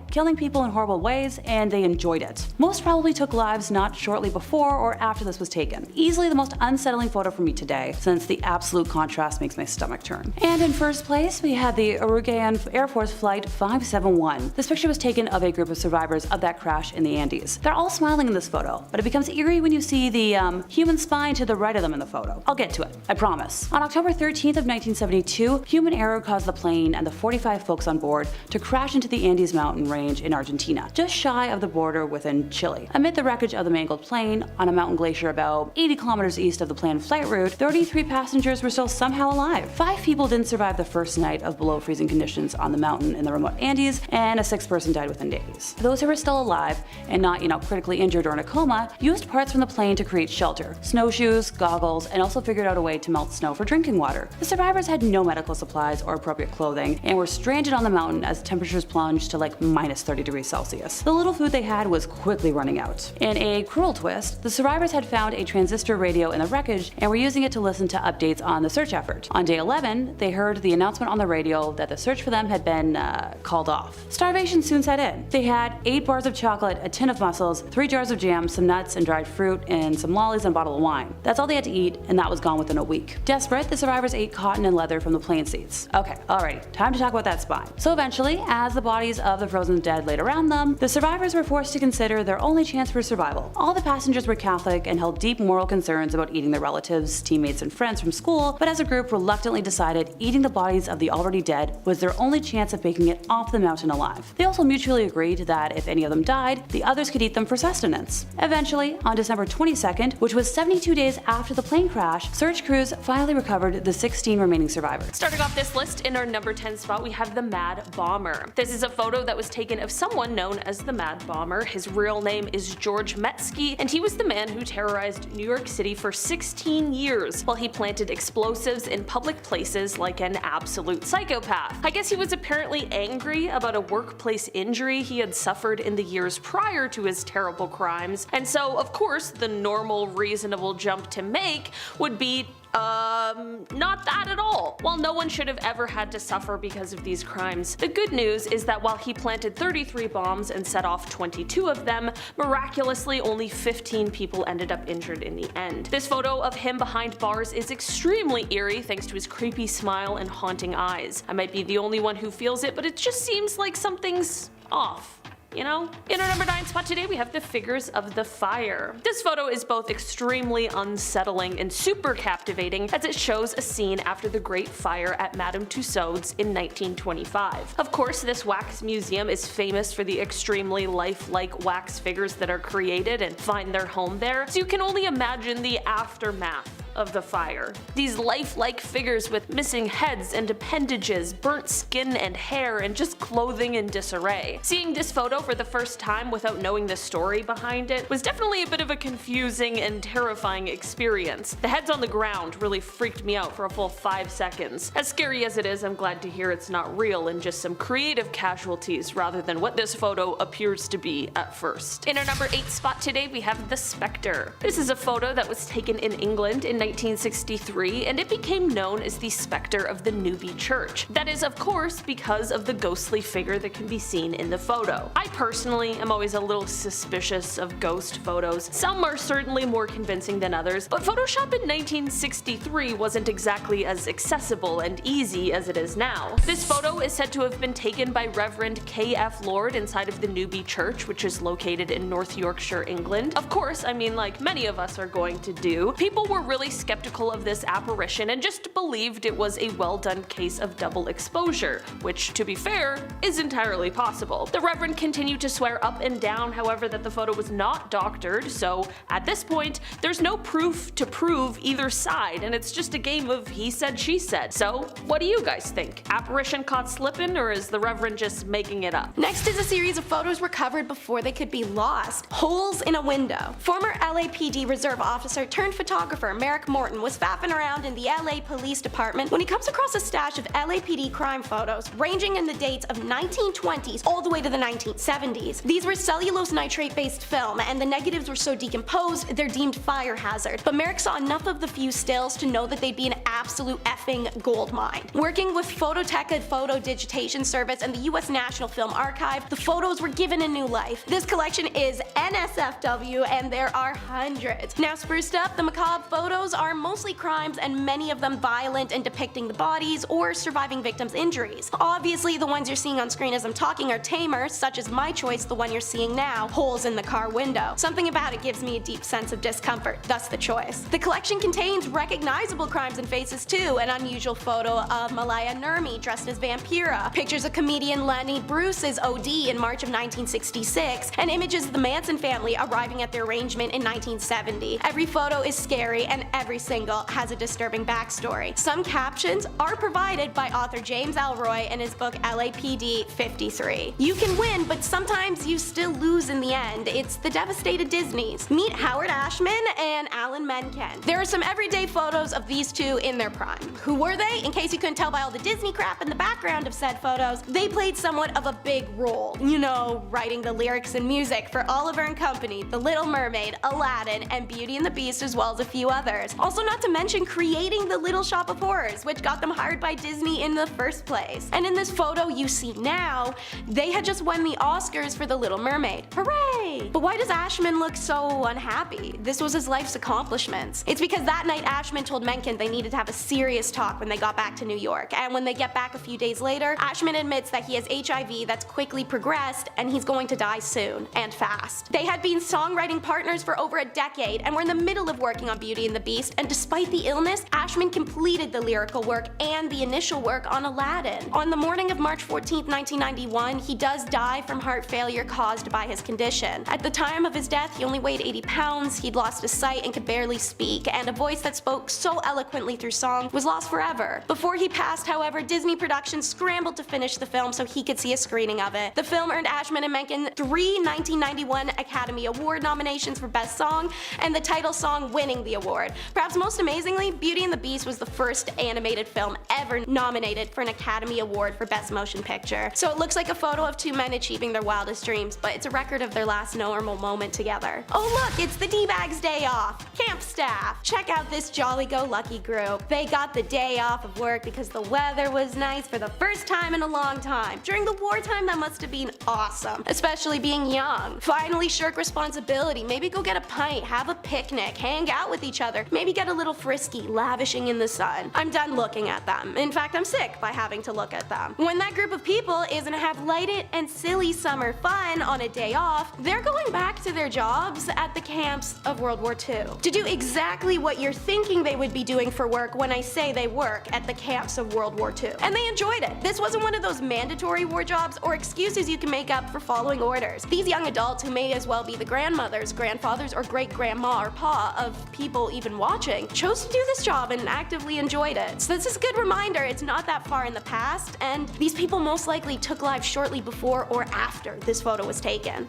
killing people in horrible ways, and they enjoyed it. Most probably took lives not shortly before or after this was taken. Easily the most unsettling photo for me today, since the absolute contrast makes my stomach turn. And in 1st place, we had the Uruguayan Air Force Flight 571. This picture was taken of a group of survivors of that crash in the Andes. They're all smiling in this photo, but it becomes eerie when you see the human spine to the right of them in the photo. I'll get to it, I promise. On October 13th of 1972, human error caused the plane and the 45 folks on board to crash into the Andes mountain range in Argentina, just shy of the border within Chile. Amid the wreckage of the mangled plane, on a mountain glacier about 80 kilometers east of the planned flight route, 33 passengers were still somehow alive. 5 people didn't survive the first night of below freezing conditions on the mountain in the remote Andes, and a 6th person died within days. Those who were still alive and not, critically injured or in a coma, used parts from the plane to create shelter: snowshoes, goggles, and also figured out a way to melt snow for drinking water. The survivors had no medical supplies or appropriate clothing and were stranded on the mountain as temperatures plunged to like minus 30 degrees Celsius. The little food they had was quickly running out. In a cruel twist, the survivors had found a transistor radio in the wreckage and were using it to listen to updates on the search effort. On day 11, they heard the announcement on the radio that the search for them had been called off. Starvation soon set in. They had 8 bars of chocolate, a tin of mussels, 3 jars of jam, some nuts and dried fruit, and some lollies and a bottle of wine. That's all they had to eat, and that was gone within a week. Desperate, the survivors ate cotton and leather from the plane seats. Okay, alrighty, time to talk about that spine. So eventually, as the bodies of the frozen dead laid around them, the survivors were forced to consider their only chance for survival. All the passengers were Catholic and held deep moral concerns about eating their relatives, teammates, and friends from school, but as a group reluctantly decided eating the bodies of the already dead was their only chance of making it off the mountain alive. They also mutually agreed that if any of them died, the others could eat them for sustenance. Eventually, on December 22nd, which was 72 days after the plane crash, search crews finally recovered the 16 remaining survivors. Starting off this list, in our number 10 spot, we have the Mad Bomber. This is a photo that was taken of someone known as the Mad Bomber. His real name is George Metsky, and he was the man who terrorized New York City for 16 years while he planted explosives in public places like an absolute psychopath. I guess he was apparently angry about a workplace injury he had suffered in the years prior to his terrible crimes, and so of course the normal reasonable jump to make would be not that at all. While no one should have ever had to suffer because of these crimes, the good news is that while he planted 33 bombs and set off 22 of them, miraculously only 15 people ended up injured in the end. This photo of him behind bars is extremely eerie thanks to his creepy smile and haunting eyes. I might be the only one who feels it, but it just seems like something's off. You know? In our number 9 spot today, we have the figures of the fire. This photo is both extremely unsettling and super captivating as it shows a scene after the Great Fire at Madame Tussauds in 1925. Of course, this wax museum is famous for the extremely lifelike wax figures that are created and find their home there, so you can only imagine the aftermath of the fire. These lifelike figures with missing heads and appendages, burnt skin and hair, and just clothing in disarray. Seeing this photo for the first time without knowing the story behind it was definitely a bit of a confusing and terrifying experience. The heads on the ground really freaked me out for a full 5 seconds. As scary as it is, I'm glad to hear it's not real and just some creative casualties rather than what this photo appears to be at first. In our number 8 spot today, we have the Spectre. This is a photo that was taken in England in 1963, and it became known as the Spectre of the Newby Church. That is, of course, because of the ghostly figure that can be seen in the photo. I personally am always a little suspicious of ghost photos. Some are certainly more convincing than others, but Photoshop in 1963 wasn't exactly as accessible and easy as it is now. This photo is said to have been taken by Reverend K.F. Lord inside of the Newby Church, which is located in North Yorkshire, England. Of course, I mean, like many of us are going to do, people were really skeptical of this apparition and just believed it was a well done case of double exposure, which, to be fair, is entirely possible. The Reverend continued to swear up and down, however, that the photo was not doctored, so at this point, there's no proof to prove either side, and it's just a game of he said, she said. So, what do you guys think? Apparition caught slippin', or is the Reverend just making it up? Next is a series of photos recovered before they could be lost. Holes in a window. Former LAPD reserve officer turned photographer Merrick Morton was faffing around in the LA Police Department when he comes across a stash of LAPD crime photos ranging in the dates of 1920s all the way to the 1970s. These were cellulose nitrate based film, and the negatives were so decomposed they're deemed fire hazard, but Merrick saw enough of the few stills to know that they'd be an absolute effing gold mine. Working with Phototeca Photo Digitation Service and the US National Film Archive, the photos were given a new life. This collection is NSFW, and there are hundreds. Now spruced up, the macabre photos are mostly crimes, and many of them violent and depicting the bodies or surviving victims' injuries. Obviously, the ones you're seeing on screen as I'm talking are tamer, such as my choice, the one you're seeing now, holes in the car window. Something about it gives me a deep sense of discomfort, thus the choice. The collection contains recognizable crimes and faces too, an unusual photo of Malaya Nurmi dressed as Vampira, pictures of comedian Lenny Bruce's OD in March of 1966, and images of the Manson family arriving at their arrangement in 1970. Every photo is scary, and every single has a disturbing backstory. Some captions are provided by author James Elroy in his book LAPD 53. You can win, but sometimes you still lose in the end. It's the devastated Disneys. Meet Howard Ashman and Alan Menken. There are some everyday photos of these two in their prime. Who were they? In case you couldn't tell by all the Disney crap in the background of said photos, they played somewhat of a big role. You know, writing the lyrics and music for Oliver and Company, The Little Mermaid, Aladdin, and Beauty and the Beast, as well as a few others. Also, not to mention creating the Little Shop of Horrors, which got them hired by Disney in the first place. And in this photo you see now, they had just won the Oscars for The Little Mermaid. Hooray! But why does Ashman look so unhappy? This was his life's accomplishments. It's because that night Ashman told Menken they needed to have a serious talk when they got back to New York, and when they get back a few days later, Ashman admits that he has HIV that's quickly progressed and he's going to die soon, and fast. They had been songwriting partners for over a decade and were in the middle of working on Beauty and the Beast, and despite the illness, Ashman completed the lyrical work and the initial work on Aladdin. On the morning of March 14, 1991, he does die from heart failure caused by his condition. At the time of his death, he only weighed 80 pounds, he'd lost his sight and could barely speak, and a voice that spoke so eloquently through song was lost forever. Before he passed, however, Disney Productions scrambled to finish the film so he could see a screening of it. The film earned Ashman and Menken 3 1991 Academy Award nominations for Best Song, and the title song winning the award. Perhaps most amazingly, Beauty and the Beast was the first animated film ever nominated for an Academy Award for Best Motion Picture. So it looks like a photo of two men achieving their wildest dreams, but it's a record of their last normal moment together. Oh look, it's the D-Bags Day Off! Camp staff! Check out this jolly-go-lucky group. They got the day off of work because the weather was nice for the first time in a long time. During the wartime, that must have been awesome, especially being young. Finally shirk responsibility, maybe go get a pint, have a picnic, hang out with each other, maybe get a little frisky, lavishing in the sun. I'm done looking at them. In fact, I'm sick by having to look at them. When that group of people is gonna have lighted and silly summer fun on a day off, they're going back to their jobs at the camps of World War II to do exactly what you're thinking they would be doing for work when I say they work at the camps of World War II. And they enjoyed it. This wasn't one of those mandatory war jobs or excuses you can make up for following orders. These young adults, who may as well be the grandmothers, grandfathers, or great-grandma or pa of people even watching, chose to do this job and actively enjoyed it. So this is a good reminder it's not that far in the past, and these people most likely took lives shortly before or after this photo was taken.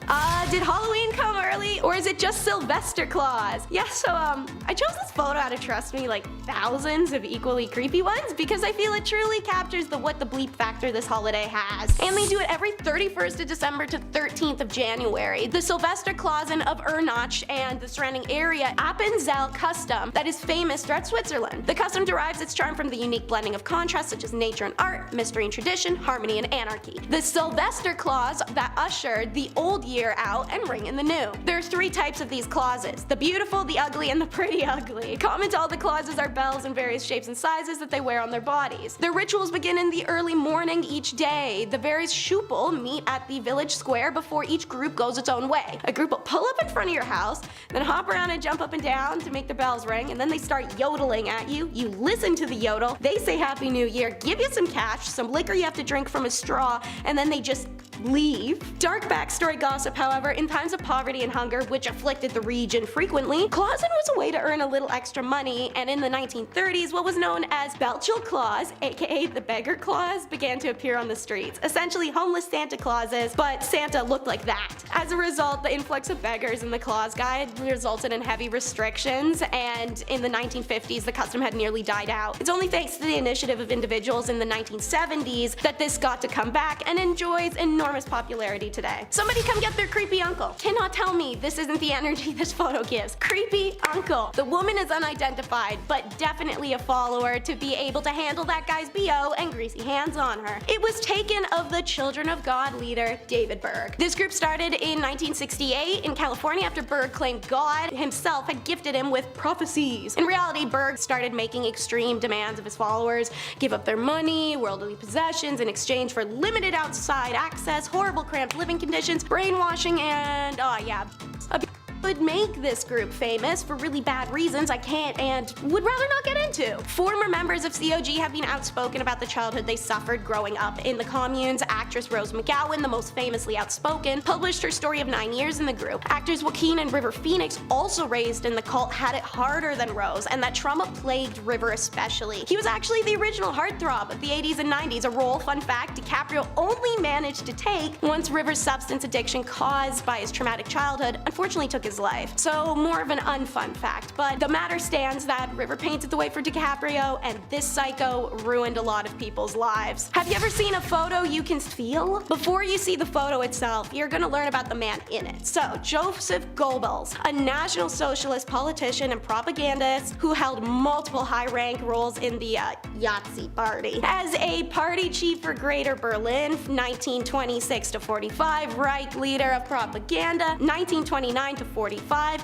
Did Halloween come early, or is it just Sylvester Claus? Yeah, so I chose this photo out of, trust me, like thousands of equally creepy ones because I feel it truly captures the what the bleep factor this holiday has. And they do it every 31st of December to 13th of January. The Sylvester Clausen of Ernach and the surrounding area Appenzell custom that is famous throughout Switzerland. The custom derives its charm from the unique blending of contrasts such as nature and art, mystery and tradition, harmony and anarchy. The Sylvester Claus that ushered the old year out and ring in the new. There are three types of these clauses: the beautiful, the ugly, and the pretty ugly. Common to all the clauses are bells in various shapes and sizes that they wear on their bodies. Their rituals begin in the early morning each day. The various Schupel meet at the village square before each group goes its own way. A group will pull up in front of your house, then hop around and jump up and down to make the bells ring, and then they start yodeling at you. You listen to the yodel, they say Happy New Year, give you some cash, some liquor you have to drink from a straw, and then they just leave. Dark backstory gossip, however, in times of poverty and hunger, which afflicted the region frequently, Clausen was a way to earn a little extra money, and in the 1930s, what was known as Belchel Claus, aka the Beggar Claus, began to appear on the streets. Essentially homeless Santa Clauses, but Santa looked like that. As a result, the influx of beggars in the Claus Guide resulted in heavy restrictions, and in the 1950s, the custom had nearly died out. It's only thanks to the initiative of individuals in the 1970s that this got to come back and enjoys enormous popularity today. Somebody come get their creepy uncle. Cannot tell me this isn't the energy this photo gives. Creepy uncle. The woman is unidentified, but definitely a follower to be able to handle that guy's BO and greasy hands on her. It was taken of the Children of God leader, David Berg. This group started in 1968 in California after Berg claimed God himself had gifted him with prophecies. In reality, Berg started making extreme demands of his followers, give up their money, worldly possessions in exchange for limited outside access, horrible cramped living conditions, brainwashing, and would make this group famous for really bad reasons I can't and would rather not get into. Former members of COG have been outspoken about the childhood they suffered growing up in the communes. Actress Rose McGowan, the most famously outspoken, published her story of 9 years in the group. Actors Joaquin and River Phoenix, also raised in the cult, had it harder than Rose, and that trauma plagued River especially. He was actually the original heartthrob of the 80s and 90s, a role, fun fact, DiCaprio only managed to take once River's substance addiction caused by his traumatic childhood unfortunately took his life. So more of an unfun fact, but the matter stands that River painted the way for DiCaprio, and this psycho ruined a lot of people's lives. Have you ever seen a photo you can feel? Before you see the photo itself, you're gonna learn about the man in it. So, Joseph Goebbels, a National Socialist politician and propagandist who held multiple high-rank roles in the Yahtzee party. As a party chief for Greater Berlin, 1926 to 45, Reich leader of propaganda, 1929 to 45,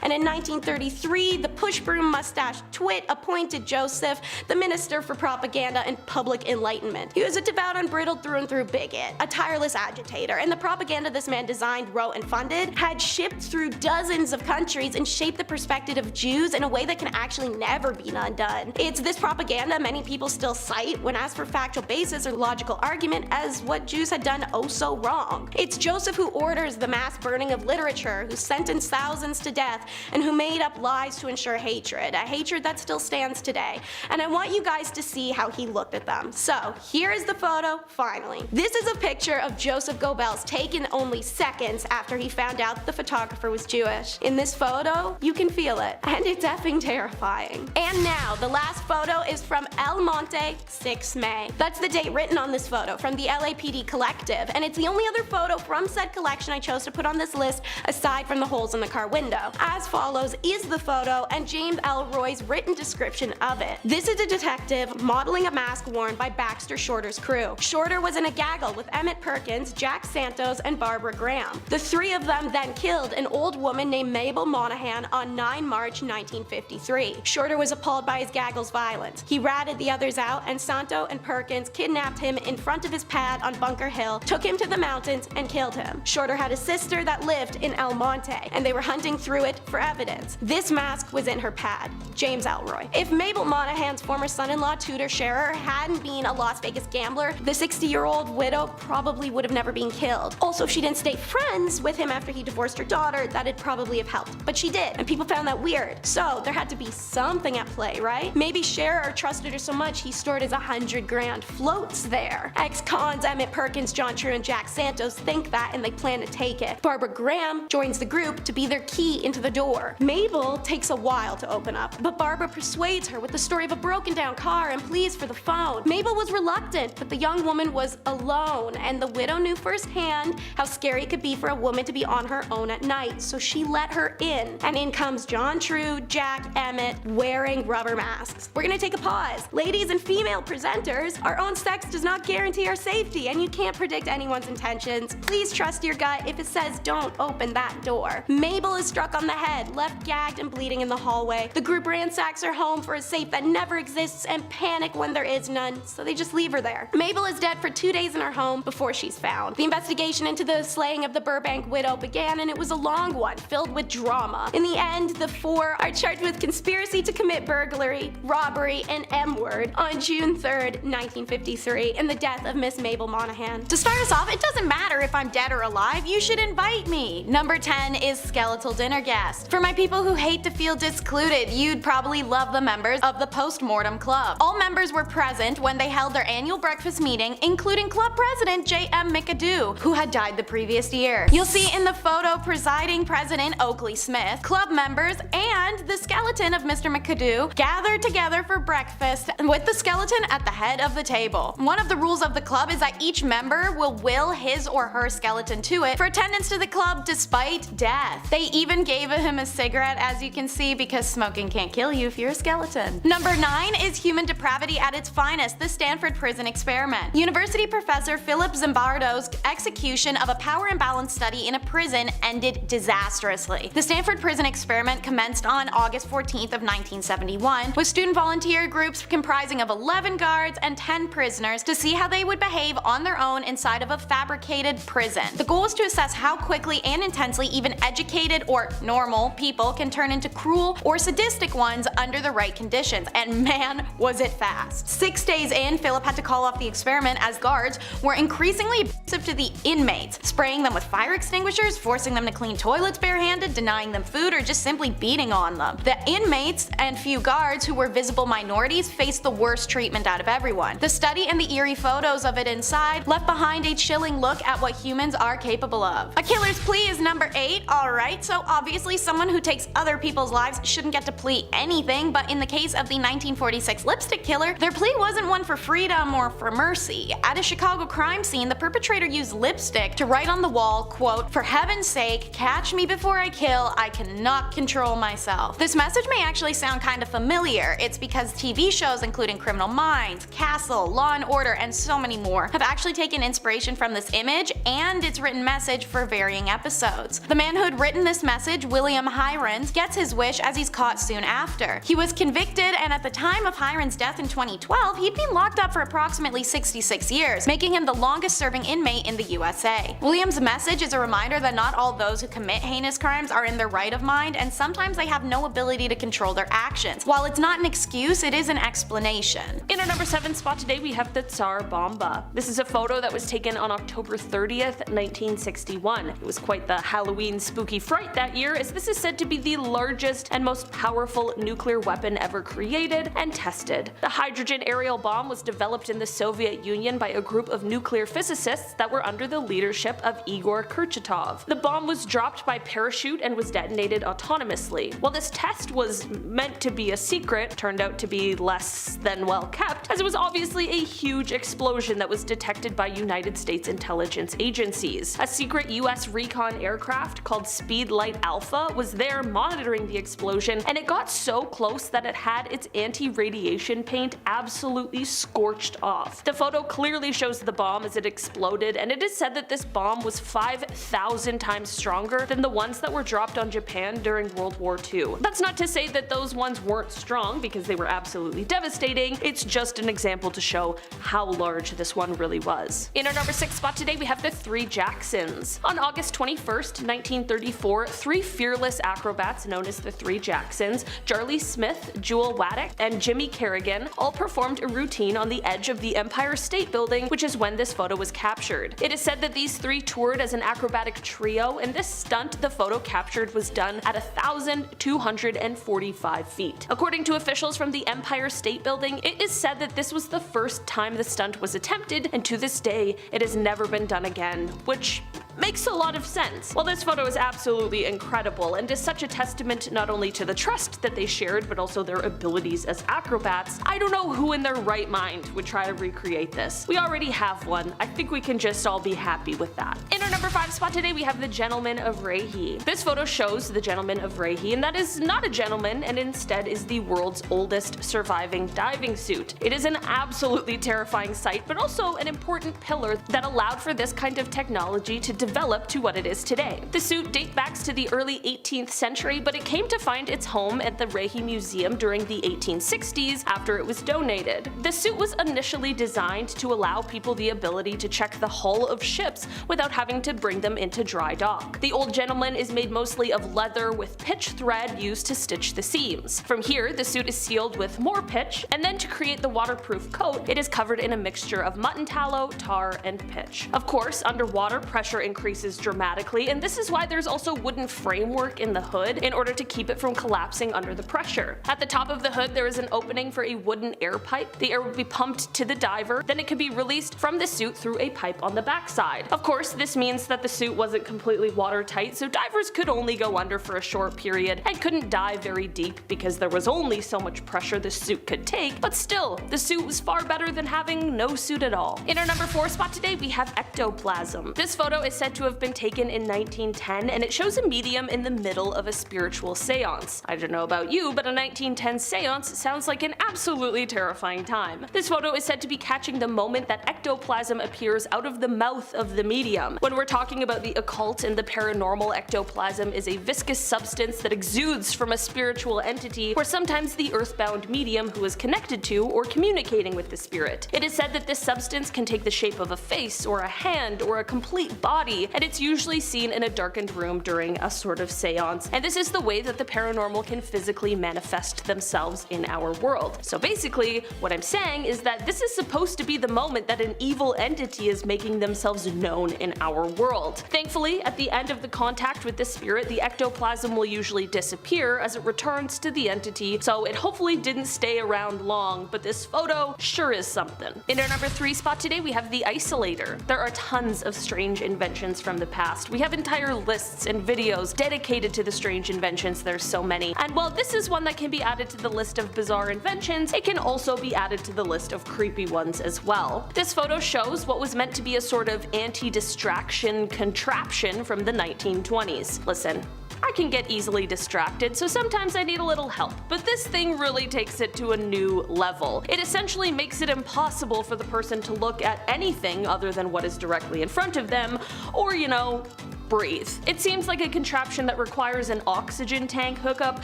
and in 1933, the push-broom mustache twit appointed Joseph the Minister for Propaganda and Public Enlightenment. He was a devout, unbridled through and through bigot, a tireless agitator, and the propaganda this man designed, wrote, and funded had shipped through dozens of countries and shaped the perspective of Jews in a way that can actually never be undone. It's this propaganda many people still cite when asked for factual basis or logical argument as what Jews had done oh so wrong. It's Joseph who orders the mass burning of literature, who sentenced thousands thousands to death and who made up lies to ensure hatred, a hatred that still stands today. And I want you guys to see how he looked at them. So here is the photo, finally. This is a picture of Joseph Goebbels taken only seconds after he found out the photographer was Jewish. In this photo, you can feel it, and it's effing terrifying. And now, the last photo is from El Monte, 6 May. That's the date written on this photo from the LAPD collective, and it's the only other photo from said collection I chose to put on this list aside from the holes in the car window. As follows is the photo and James Elroy's written description of it. This is a detective modeling a mask worn by Baxter Shorter's crew. Shorter was in a gaggle with Emmett Perkins, Jack Santos, and Barbara Graham. The three of them then killed an old woman named Mabel Monahan on 9 March 1953. Shorter was appalled by his gaggle's violence. He ratted the others out, and Santo and Perkins kidnapped him in front of his pad on Bunker Hill, took him to the mountains, and killed him. Shorter had a sister that lived in El Monte, and they were hunting through it for evidence. This mask was in her pad. James Elroy. If Mabel Monahan's former son-in-law Tudor Scherer hadn't been a Las Vegas gambler, the 60-year-old widow probably would have never been killed. Also, if she didn't stay friends with him after he divorced her daughter, that'd probably have helped. But she did, and people found that weird. So there had to be something at play, right? Maybe Scherer trusted her so much he stored his 100 grand floats there. Ex-cons Emmett Perkins, John True, and Jack Santos think that, and they plan to take it. Barbara Graham joins the group to be their key into the door. Mabel takes a while to open up, but Barbara persuades her with the story of a broken down car and pleas for the phone. Mabel was reluctant, but the young woman was alone, and the widow knew firsthand how scary it could be for a woman to be on her own at night, so she let her in. And in comes John True, Jack, Emmett, wearing rubber masks. We're gonna take a pause. Ladies and female presenters, our own sex does not guarantee our safety, and you can't predict anyone's intentions. Please trust your gut if it says don't open that door. Mabel is struck on the head, left gagged and bleeding in the hallway. The group ransacks her home for a safe that never exists and panic when there is none, so they just leave her there. Mabel is dead for 2 days in her home before she's found. The investigation into the slaying of the Burbank widow began, and it was a long one, filled with drama. In the end, the four are charged with conspiracy to commit burglary, robbery, and M-word on June 3rd, 1953, in the death of Miss Mabel Monahan. To start us off, it doesn't matter if I'm dead or alive, you should invite me. Number 10 is skeletal dinner guest. For my people who hate to feel discluded, you'd probably love the members of the Postmortem Club. All members were present when they held their annual breakfast meeting, including club president J.M. McAdoo, who had died the previous year. You'll see in the photo presiding President Oakley Smith, club members, and the skeleton of Mr. McAdoo gathered together for breakfast with the skeleton at the head of the table. One of the rules of the club is that each member will will his or her skeleton to it for attendance to the club despite death. They even gave him a cigarette, as you can see, because smoking can't kill you if you're a skeleton. Number 9 is human depravity at its finest, the Stanford Prison Experiment. University professor Philip Zimbardo's execution of a power imbalance study in a prison ended disastrously. The Stanford Prison Experiment commenced on August 14th of 1971 with student volunteer groups comprising of 11 guards and 10 prisoners to see how they would behave on their own inside of a fabricated prison. The goal was to assess how quickly and intensely even educated or normal people can turn into cruel or sadistic ones under the right conditions, and man was it fast. 6 days in, Philip had to call off the experiment as guards were increasingly abusive to the inmates, spraying them with fire extinguishers, forcing them to clean toilets barehanded, denying them food, or just simply beating on them. The inmates and few guards who were visible minorities faced the worst treatment out of everyone. The study and the eerie photos of it inside left behind a chilling look at what humans are capable of. A killer's plea is number 8. Alright, so obviously someone who takes other people's lives shouldn't get to plead anything, but in the case of the 1946 lipstick killer, their plea wasn't one for freedom or for mercy. At a Chicago crime scene, the perpetrator used lipstick to write on the wall, quote, "For heaven's sake, catch me before I kill, I cannot control myself." This message may actually sound kind of familiar. It's because TV shows including Criminal Minds, Castle, Law and Order, and so many more have actually taken inspiration from this image and its written message for varying episodes. The man who had written this message, William Hirons, gets his wish as he's caught soon after. He was convicted, and at the time of Hirons' death in 2012, he'd been locked up for approximately 66 years, making him the longest serving inmate in the USA. William's message is a reminder that not all those who commit heinous crimes are in their right of mind, and sometimes they have no ability to control their actions. While it's not an excuse, it is an explanation. In our number 7 spot today, we have the Tsar Bomba. This is a photo that was taken on October 30th, 1961. It was quite the Halloween spooky fright Detroit that year, as this is said to be the largest and most powerful nuclear weapon ever created and tested. The hydrogen aerial bomb was developed in the Soviet Union by a group of nuclear physicists that were under the leadership of Igor Kurchatov. The bomb was dropped by parachute and was detonated autonomously. While this test was meant to be a secret, turned out to be less than well kept, as it was obviously a huge explosion that was detected by United States intelligence agencies. A secret US recon aircraft called Speedlight Alpha was there monitoring the explosion, and it got so close that it had its anti-radiation paint absolutely scorched off. The photo clearly shows the bomb as it exploded, and it is said that this bomb was 5,000 times stronger than the ones that were dropped on Japan during World War II. That's not to say that those ones weren't strong, because they were absolutely devastating. It's just an example to show how large this one really was. In our number 6 spot today, we have the 3 Jacksons. On August 21st, 1934, 3 fearless acrobats known as the 3 Jacksons, Charlie Smith, Jewel Waddick, and Jimmy Kerrigan, all performed a routine on the edge of the Empire State Building, which is when this photo was captured. It is said that these 3 toured as an acrobatic trio, and this stunt the photo captured was done at 1,245 feet. According to officials from the Empire State Building, it is said that this was the first time the stunt was attempted, and to this day, it has never been done again, which makes a lot of sense. While this photo is absolutely incredible and is such a testament not only to the trust that they shared but also their abilities as acrobats, I don't know who in their right mind would try to recreate this. We already have one. I think we can just all be happy with that. In our number 5 spot today, we have the Gentleman of Rehi. This photo shows the Gentleman of Rehi, and that is not a gentleman and instead is the world's oldest surviving diving suit. It is an absolutely terrifying sight, but also an important pillar that allowed for this kind of technology to develop to what it is today. The suit dates back to the early 18th century, but it came to find its home at the Rehi Museum during the 1860s after it was donated. The suit was initially designed to allow people the ability to check the hull of ships without having to bring them into dry dock. The Old Gentleman is made mostly of leather with pitch thread used to stitch the seams. From here, the suit is sealed with more pitch, and then to create the waterproof coat, it is covered in a mixture of mutton tallow, tar, and pitch. Of course, underwater pressure increases dramatically, and this is why there's also wooden framework in the hood in order to keep it from collapsing under the pressure. At the top of the hood, there is an opening for a wooden air pipe. The air would be pumped to the diver, then it could be released from the suit through a pipe on the backside. Of course, this means that the suit wasn't completely watertight, so divers could only go under for a short period and couldn't dive very deep because there was only so much pressure the suit could take, but still, the suit was far better than having no suit at all. In our number 4 spot today, we have ectoplasm. This photo is said to have been taken in 1910, and it shows a medium in the middle of a spiritual seance. I don't know about you, but a 1910 seance sounds like an absolutely terrifying time. This photo is said to be catching the moment that ectoplasm appears out of the mouth of the medium. When we're talking about the occult and the paranormal, ectoplasm is a viscous substance that exudes from a spiritual entity, or sometimes the earthbound medium who is connected to or communicating with the spirit. It is said that this substance can take the shape of a face, or a hand, or a complete body, and it's usually seen in a darkened room during a sort of seance, and this is the way that the paranormal can physically manifest themselves in our world. So basically, what I'm saying is that this is supposed to be the moment that an evil entity is making themselves known in our world. Thankfully, at the end of the contact with the spirit, the ectoplasm will usually disappear as it returns to the entity, so it hopefully didn't stay around long, but this photo sure is something. In our number 3 spot today, we have the isolator. There are tons of strange inventions from the past. We have entire lists and videos dedicated to the strange inventions. There's so many. And while this is one that can be added to the list of bizarre inventions, it can also be added to the list of creepy ones as well. This photo shows what was meant to be a sort of anti-distraction contraption from the 1920s. Listen, I can get easily distracted, so sometimes I need a little help, but this thing really takes it to a new level. It essentially makes it impossible for the person to look at anything other than what is directly in front of them, or, you know, breathe. It seems like a contraption that requires an oxygen tank hookup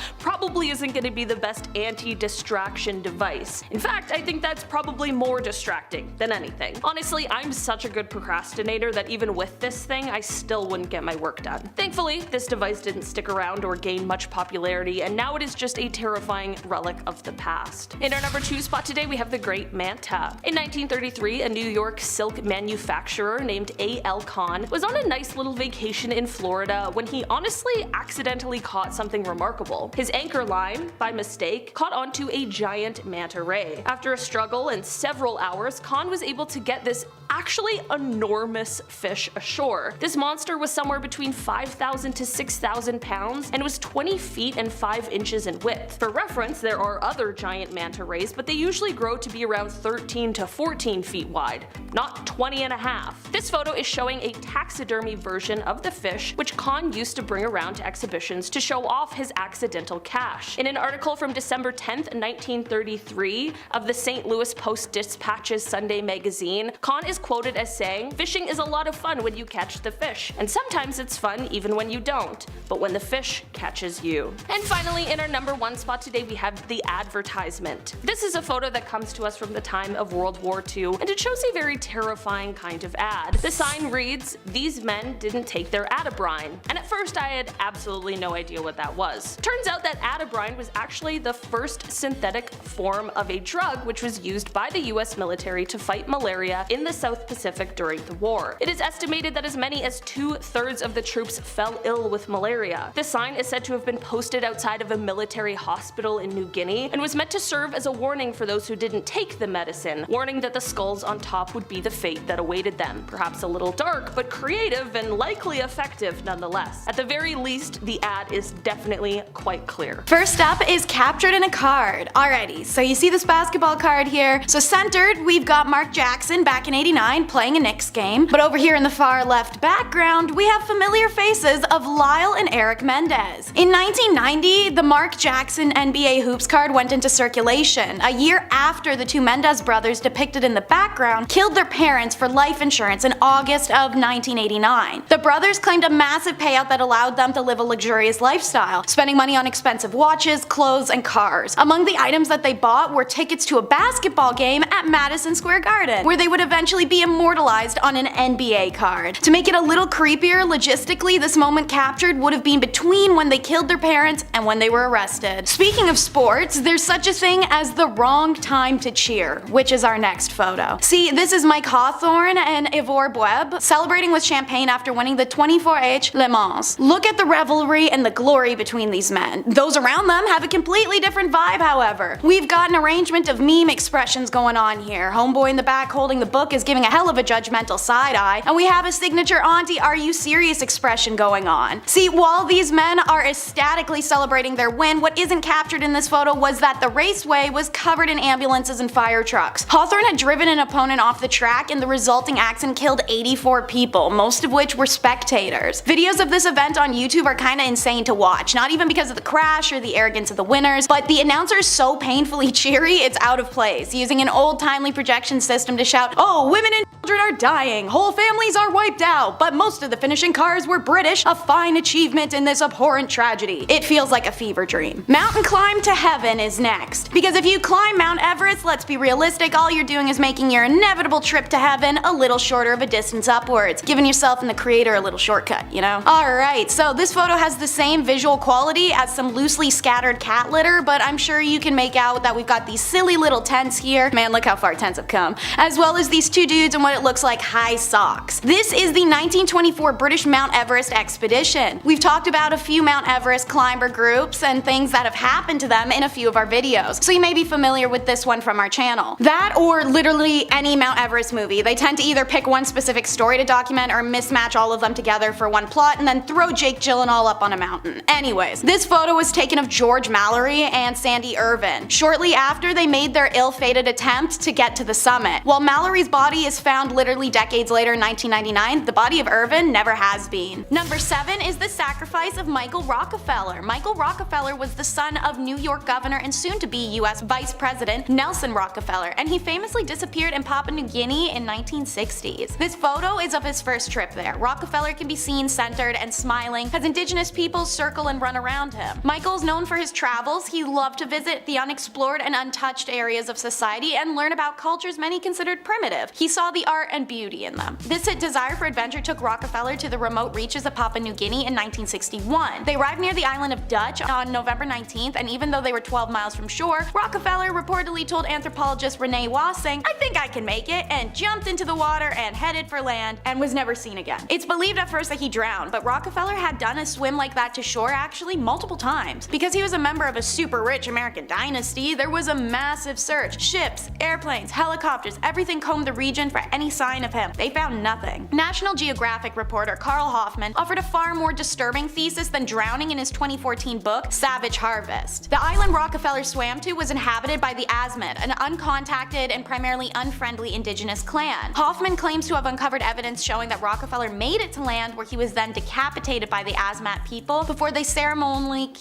probably isn't going to be the best anti-distraction device. In fact, I think that's probably more distracting than anything. Honestly, I'm such a good procrastinator that even with this thing, I still wouldn't get my work done. Thankfully, this device didn't stick around or gain much popularity, and now it is just a terrifying relic of the past. In our number 2 spot today, we have the Great Manta. In 1933, a New York silk manufacturer named A.L. Kahn was on a nice little vacation vacation in Florida when he honestly accidentally caught something remarkable. His anchor line, by mistake, caught onto a giant manta ray. After a struggle and several hours, Khan was able to get this actually enormous fish ashore. This monster was somewhere between 5,000 to 6,000 pounds and was 20 feet and 5 inches in width. For reference, there are other giant manta rays, but they usually grow to be around 13 to 14 feet wide, not 20 and a half. This photo is showing a taxidermy version of the fish, which Khan used to bring around to exhibitions to show off his accidental catch. In an article from December 10th, 1933 of the St. Louis Post-Dispatch's Sunday magazine, Khan is quoted as saying, "Fishing is a lot of fun when you catch the fish, and sometimes it's fun even when you don't, but when the fish catches you." And finally, in our number 1 spot today, we have the advertisement. This is a photo that comes to us from the time of World War II, and it shows a very terrifying kind of ad. The sign reads, "These men didn't take their atabrine," and at first I had absolutely no idea what that was. Turns out that atabrine was actually the first synthetic form of a drug which was used by the US military to fight malaria in the South Pacific during the war. It is estimated that as many as 2/3 of the troops fell ill with malaria. The sign is said to have been posted outside of a military hospital in New Guinea and was meant to serve as a warning for those who didn't take the medicine, warning that the skulls on top would be the fate that awaited them. Perhaps a little dark, but creative and likely effective nonetheless. At the very least, the ad is definitely quite clear. First up is captured in a card. Alrighty, so you see this basketball card here. So centered, we've got Mark Jackson back in '89 playing a Knicks game. But over here in the far left background, we have familiar faces of Lyle and Eric Mendez. In 1990, the Mark Jackson NBA Hoops card went into circulation, a year after the two Mendez brothers depicted in the background killed their parents for life insurance in August of 1989. The brothers claimed a massive payout that allowed them to live a luxurious lifestyle, spending money on expensive watches, clothes, and cars. Among the items that they bought were tickets to a basketball game at Madison Square Garden, where they would eventually be immortalized on an NBA card. To make it a little creepier, logistically, this moment captured would have been between when they killed their parents and when they were arrested. Speaking of sports, there's such a thing as the wrong time to cheer, which is our next photo. See, this is Mike Hawthorne and Ivor Bueb celebrating with champagne after winning the 24H Le Mans. Look at the revelry and the glory between these men. Those around them have a completely different vibe, however. We've got an arrangement of meme expressions going on here. Homeboy in the back holding the book is giving a hell of a judgmental side eye, and we have a signature auntie "Are you serious" expression going on. See, while these men are ecstatically celebrating their win, what isn't captured in this photo was that the raceway was covered in ambulances and fire trucks. Hawthorne had driven an opponent off the track, and the resulting accident killed 84 people, most of which were spectators. Videos of this event on YouTube are kinda insane to watch, not even because of the crash or the arrogance of the winners, but the announcer is so painfully cheery it's out of place, using an old-timely projection system to shout, "Oh, women and children are dying, whole families are wiped out, but most of the finishing cars were British, a fine achievement in this abhorrent tragedy." It feels like a fever dream. Mountain climb to heaven is next. Because if you climb Mount Everest, let's be realistic, all you're doing is making your inevitable trip to heaven a little shorter of a distance upwards, giving yourself and the creator a little shortcut, you know? Alright, so this photo has the same visual quality as some loosely scattered cat litter, but I'm sure you can make out that we've got these silly little tents here. Man, look how far tents have come. As well as these two dudes in what it looks like high socks. This is the 1924 British Mount Everest expedition. We've talked about a few Mount Everest climber groups and things that have happened to them in a few of our videos, so you may be familiar with this one from our channel. That or literally any Mount Everest movie. They tend to either pick one specific story to document or mismatch all of them together for one plot and then throw Jake Gyllenhaal up on a mountain. Anyways, this photo was taken of George Mallory and Sandy Irvin shortly after they made their ill-fated attempt to get to the summit. While Mallory's body is found literally decades later in 1999, the body of Irvin never has been. Number 7 is the sacrifice of Michael Rockefeller. Michael Rockefeller was the son of New York Governor and soon-to-be US Vice President Nelson Rockefeller, and he famously disappeared in Papua New Guinea in 1960s. This photo is of his first trip there. Rockefeller can be seen centered and smiling as indigenous peoples circle and run around him. Michael's known for his travels. He loved to visit the unexplored and untouched areas of society and learn about cultures many considered primitive. He saw the art and beauty in them. This desire for adventure took Rockefeller to the remote reaches of Papua New Guinea in 1961. They arrived near the island of Dutch on November 19th, and even though they were 12 miles from shore, Rockefeller reportedly told anthropologist Renee Wassing, "I think I can make it," and jumped into the water and headed for land and was never seen again. It's believed at first that he drowned, but Rockefeller had done a swim like that to shore actually multiple times. Because he was a member of a super rich American dynasty, there was a massive search. Ships, airplanes, helicopters, everything combed the region for any sign of him. They found nothing. National Geographic reporter Carl Hoffman offered a far more disturbing thesis than drowning in his 2014 book, Savage Harvest. The island Rockefeller swam to was inhabited by the Asmat, an uncontacted and primarily unfriendly indigenous clan. Hoffman claims to have uncovered evidence showing that Rockefeller made it to land, where he was then decapitated by the Asmat people before they ceremonially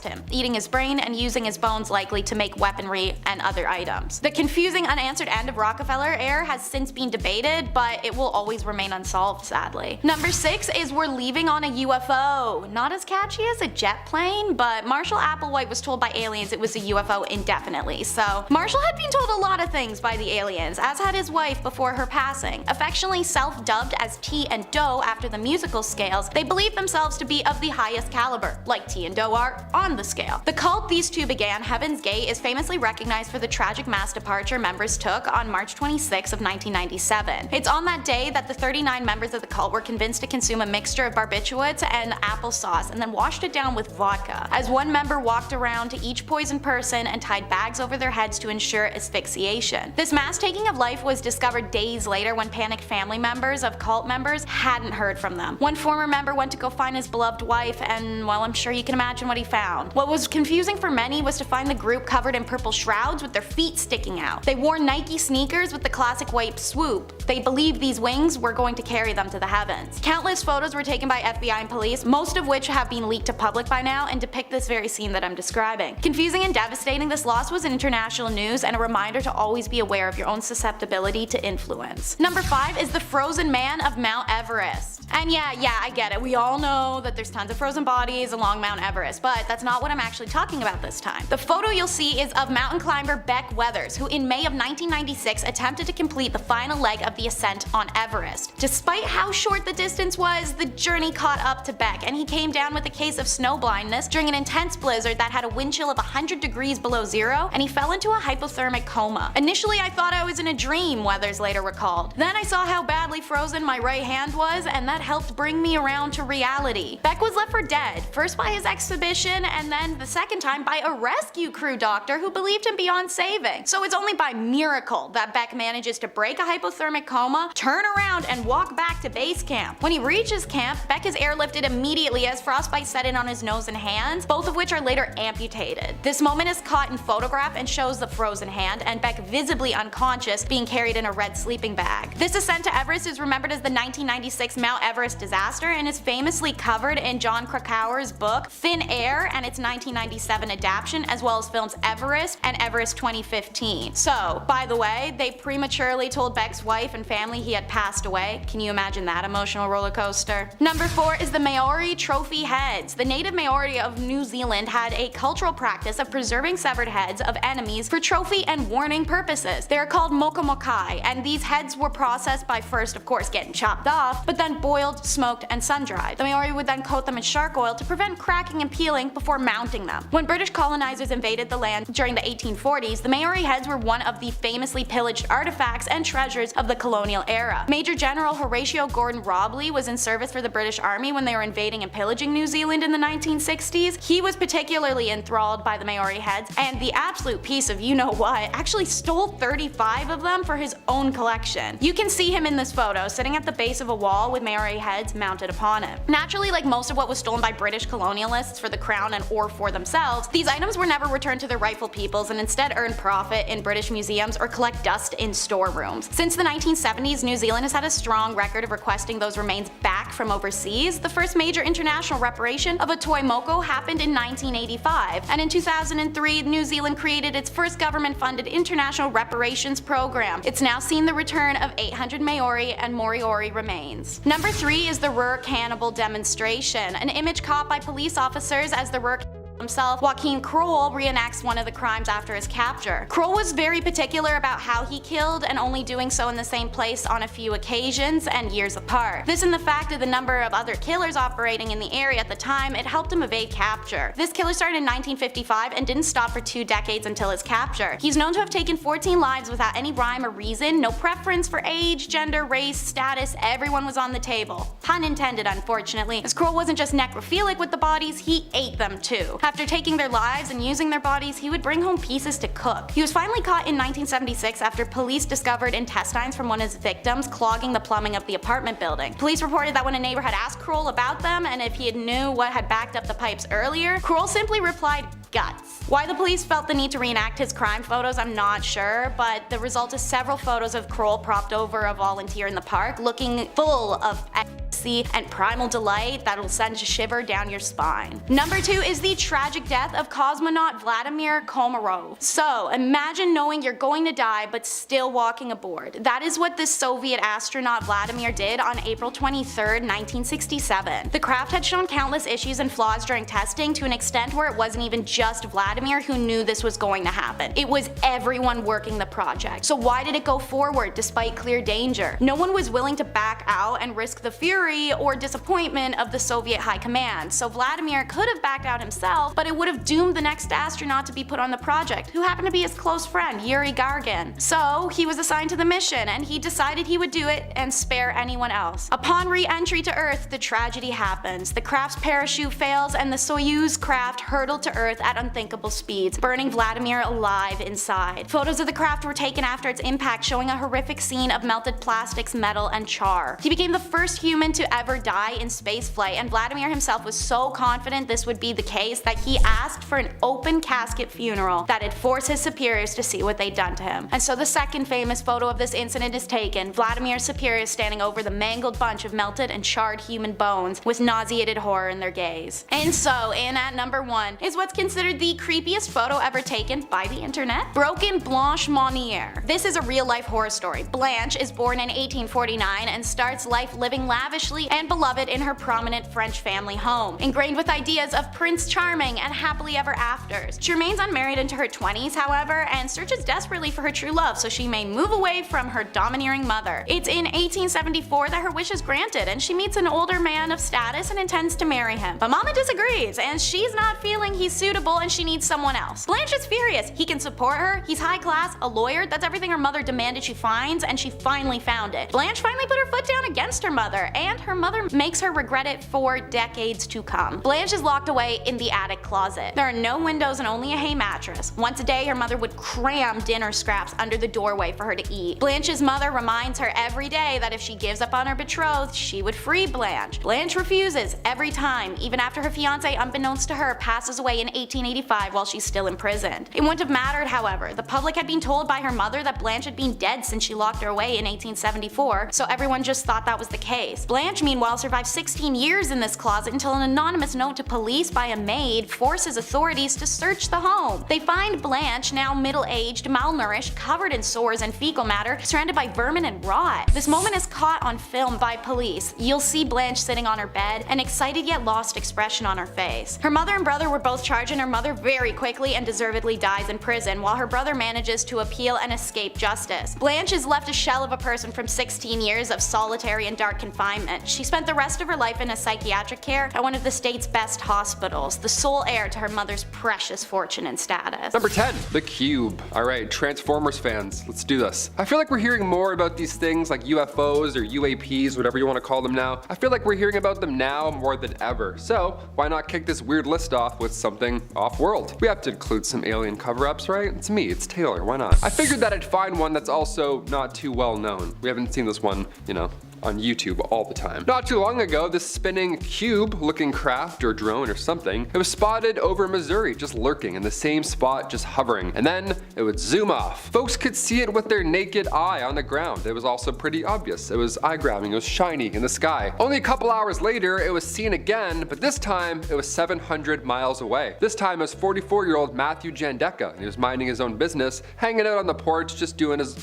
him, eating his brain and using his bones likely to make weaponry and other items. The confusing unanswered end of Rockefeller heir has since been debated, but it will always remain unsolved, sadly. Number 6 is we're leaving on a UFO. Not as catchy as a jet plane, but Marshall Applewhite was told by aliens it was a UFO indefinitely, so Marshall had been told a lot of things by the aliens, as had his wife before her passing. Affectionately self-dubbed as T and Do after the musical scales, they believed themselves to be of the highest caliber, like T and Do are on the scale. The cult these two began, Heaven's Gate, is famously recognized for the tragic mass departure members took on March 26 of 1997. It's on that day that the 39 members of the cult were convinced to consume a mixture of barbiturates and applesauce and then washed it down with vodka, as one member walked around to each poisoned person and tied bags over their heads to ensure asphyxiation. This mass taking of life was discovered days later when panicked family members of cult members hadn't heard from them. One former member went to go find his beloved wife, and well, I'm sure you can imagine what he found. What was confusing for many was to find the group covered in purple shrouds with their feet sticking out. They wore Nike sneakers with the classic white swoop. They believed these wings were going to carry them to the heavens. Countless photos were taken by FBI and police, most of which have been leaked to public by now and depict this very scene that I'm describing. Confusing and devastating, this loss was in international news and a reminder to always be aware of your own susceptibility to influence. Number 5 is the frozen man of Mount Everest. And yeah, I get it. We all know that there's tons of frozen bodies along Mount Everest, but that's not what I'm actually talking about this time. The photo you'll see is of mountain climber Beck Weathers, who in May of 1996 attempted to complete the final leg of the ascent on Everest. Despite how short the distance was, the journey caught up to Beck, and he came down with a case of snow blindness during an intense blizzard that had a wind chill of 100 degrees below zero, and he fell into a hypothermic coma. Initially, I thought I was in a dream, Weathers later recalled. Then I saw how badly frozen my right hand was, and that helped bring me around to reality. Beck was left for dead, first by his exhibition, and then the second time by a rescue crew doctor who believed him beyond saving. So it's only by miracle that Beck manages to break a hypothermic coma, turn around, and walk back to base camp. When he reaches camp, Beck is airlifted immediately as frostbite set in on his nose and hands, both of which are later amputated. This moment is caught in photograph and shows the frozen hand, and Beck visibly unconscious, being carried in a red sleeping bag. This ascent to Everest is remembered as the 1996 Mount Everest disaster and is famously covered in John Krakauer's book Thin Air and its 1997 adaptation, as well as films Everest and Everest 2015. So, by the way, they prematurely told Beck's wife and family he had passed away. Can you imagine that emotional roller coaster? Number 4 is the Maori trophy heads. The native Maori of New Zealand had a cultural practice of preserving severed heads of enemies for trophy and warning purposes. They are called mokomokai, and these heads were processed by first, of course, getting chopped off, but then boiled, smoked, and sun-dried. The Maori would then coat them in shark oil to prevent cracking and peeling before mounting them. When British colonizers invaded the land during the 1840s, the Maori heads were one of the famously pillaged artifacts and treasures of the colonial era. Major General Horatio Gordon Robley was in service for the British Army when they were invading and pillaging New Zealand in the 1960s. He was particularly enthralled by the Maori heads, and the absolute piece of you-know-what actually stole 35 of them for his own collection. You can see him in this photo, sitting at the base of a wall with Maori heads mounted upon it. Naturally, like most of what was stolen by British colonialists for the crown and or for themselves, these items were never returned to their rightful peoples and instead earned profit in British museums or collect dust in storerooms. Since the 1970s, New Zealand has had a strong record of requesting those remains back from overseas. The first major international reparation of a toy moko happened in 1985, and in 2003, New Zealand created its first government-funded international reparations program. It's now seen the return of 800 Maori and Moriori remains. Number 3 is the Ruhr cannibal demonstration, an image caught by police officers as the Ruhr himself, Joachim Kroll reenacts one of the crimes after his capture. Kroll was very particular about how he killed and only doing so in the same place on a few occasions and years apart. This and the fact of the number of other killers operating in the area at the time, it helped him evade capture. This killer started in 1955 and didn't stop for 2 decades until his capture. He's known to have taken 14 lives without any rhyme or reason, no preference for age, gender, race, status, everyone was on the table. Pun intended, unfortunately, as Kroll wasn't just necrophilic with the bodies, he ate them too. After taking their lives and using their bodies, he would bring home pieces to cook. He was finally caught in 1976 after police discovered intestines from one of his victims clogging the plumbing of the apartment building. Police reported that when a neighbor had asked Kroll about them and if he had knew what had backed up the pipes earlier, Kroll simply replied, "Guts." Why the police felt the need to reenact his crime photos, I'm not sure, but the result is several photos of Kroll propped over a volunteer in the park, looking full of ecstasy and primal delight that'll send a shiver down your spine. Number 2 is the tragic death of cosmonaut Vladimir Komarov. So, imagine knowing you're going to die but still walking aboard. That is what this Soviet astronaut Vladimir did on April 23, 1967. The craft had shown countless issues and flaws during testing to an extent where it wasn't even just Vladimir who knew this was going to happen. It was everyone working the project. So why did it go forward despite clear danger? No one was willing to back out and risk the fury or disappointment of the Soviet high command, so Vladimir could have backed out himself, but it would have doomed the next astronaut to be put on the project, who happened to be his close friend, Yuri Gagarin. So he was assigned to the mission, and he decided he would do it and spare anyone else. Upon re-entry to Earth, the tragedy happens. The craft's parachute fails, and the Soyuz craft hurtled to Earth at unthinkable speeds, burning Vladimir alive inside. Photos of the craft were taken after its impact, showing a horrific scene of melted plastics, metal, and char. He became the first human to ever die in spaceflight, and Vladimir himself was so confident this would be the case that he asked for an open casket funeral that'd force his superiors to see what they'd done to him. And so the second famous photo of this incident is taken, Vladimir's superiors standing over the mangled bunch of melted and charred human bones with nauseated horror in their gaze. And so, in at number 1 is what's considered the creepiest photo ever taken by the internet, Broken Blanche Monnier. This is a real-life horror story. Blanche is born in 1849 and starts life living lavishly and beloved in her prominent French family home, ingrained with ideas of Prince Charming and happily ever afters. She remains unmarried into her 20s, however, and searches desperately for her true love so she may move away from her domineering mother. It's in 1874 that her wish is granted, and she meets an older man of status and intends to marry him. But Mama disagrees, and she's not feeling he's suitable and she needs someone else. Blanche is furious. He can support her, he's high class, a lawyer, that's everything her mother demanded she finds, and she finally found it. Blanche finally put her foot down against her mother, and her mother makes her regret it for decades to come. Blanche is locked away in the attic closet. There are no windows and only a hay mattress. Once a day, her mother would cram dinner scraps under the doorway for her to eat. Blanche's mother reminds her every day that if she gives up on her betrothed, she would free Blanche. Blanche refuses every time, even after her fiance, unbeknownst to her, passes away in 1885 while she's still imprisoned. It wouldn't have mattered, however. The public had been told by her mother that Blanche had been dead since she locked her away in 1874, so everyone just thought that was the case. Blanche, meanwhile, survived 16 years in this closet until an anonymous note to police by a maid forces authorities to search the home. They find Blanche, now middle-aged, malnourished, covered in sores and fecal matter, surrounded by vermin and rot. This moment is caught on film by police. You'll see Blanche sitting on her bed, an excited yet lost expression on her face. Her mother and brother were both charged, and her mother very quickly and deservedly dies in prison, while her brother manages to appeal and escape justice. Blanche is left a shell of a person from 16 years of solitary and dark confinement. She spent the rest of her life in a psychiatric care at one of the state's best hospitals, the sole heir to her mother's precious fortune and status. Number 10, the Cube. Alright, Transformers fans, let's do this. I feel like we're hearing more about these things like UFOs or UAPs, whatever you want to call them now. I feel like we're hearing about them now more than ever. So, why not kick this weird list off with something off-world? We have to include some alien cover-ups, right? It's me, it's Taylor, why not? I figured that I'd find one that's also not too well known. We haven't seen this one, you know, on YouTube all the time. Not too long ago, this spinning cube-looking craft or drone or something, it was spotted over Missouri, just lurking in the same spot, just hovering, and then it would zoom off. Folks could see it with their naked eye on the ground. It was also pretty obvious. It was eye-grabbing, it was shiny in the sky. Only a couple hours later, it was seen again, but this time it was 700 miles away. This time it was 44-year-old Matthew Jandeka, and he was minding his own business, hanging out on the porch, just doing his,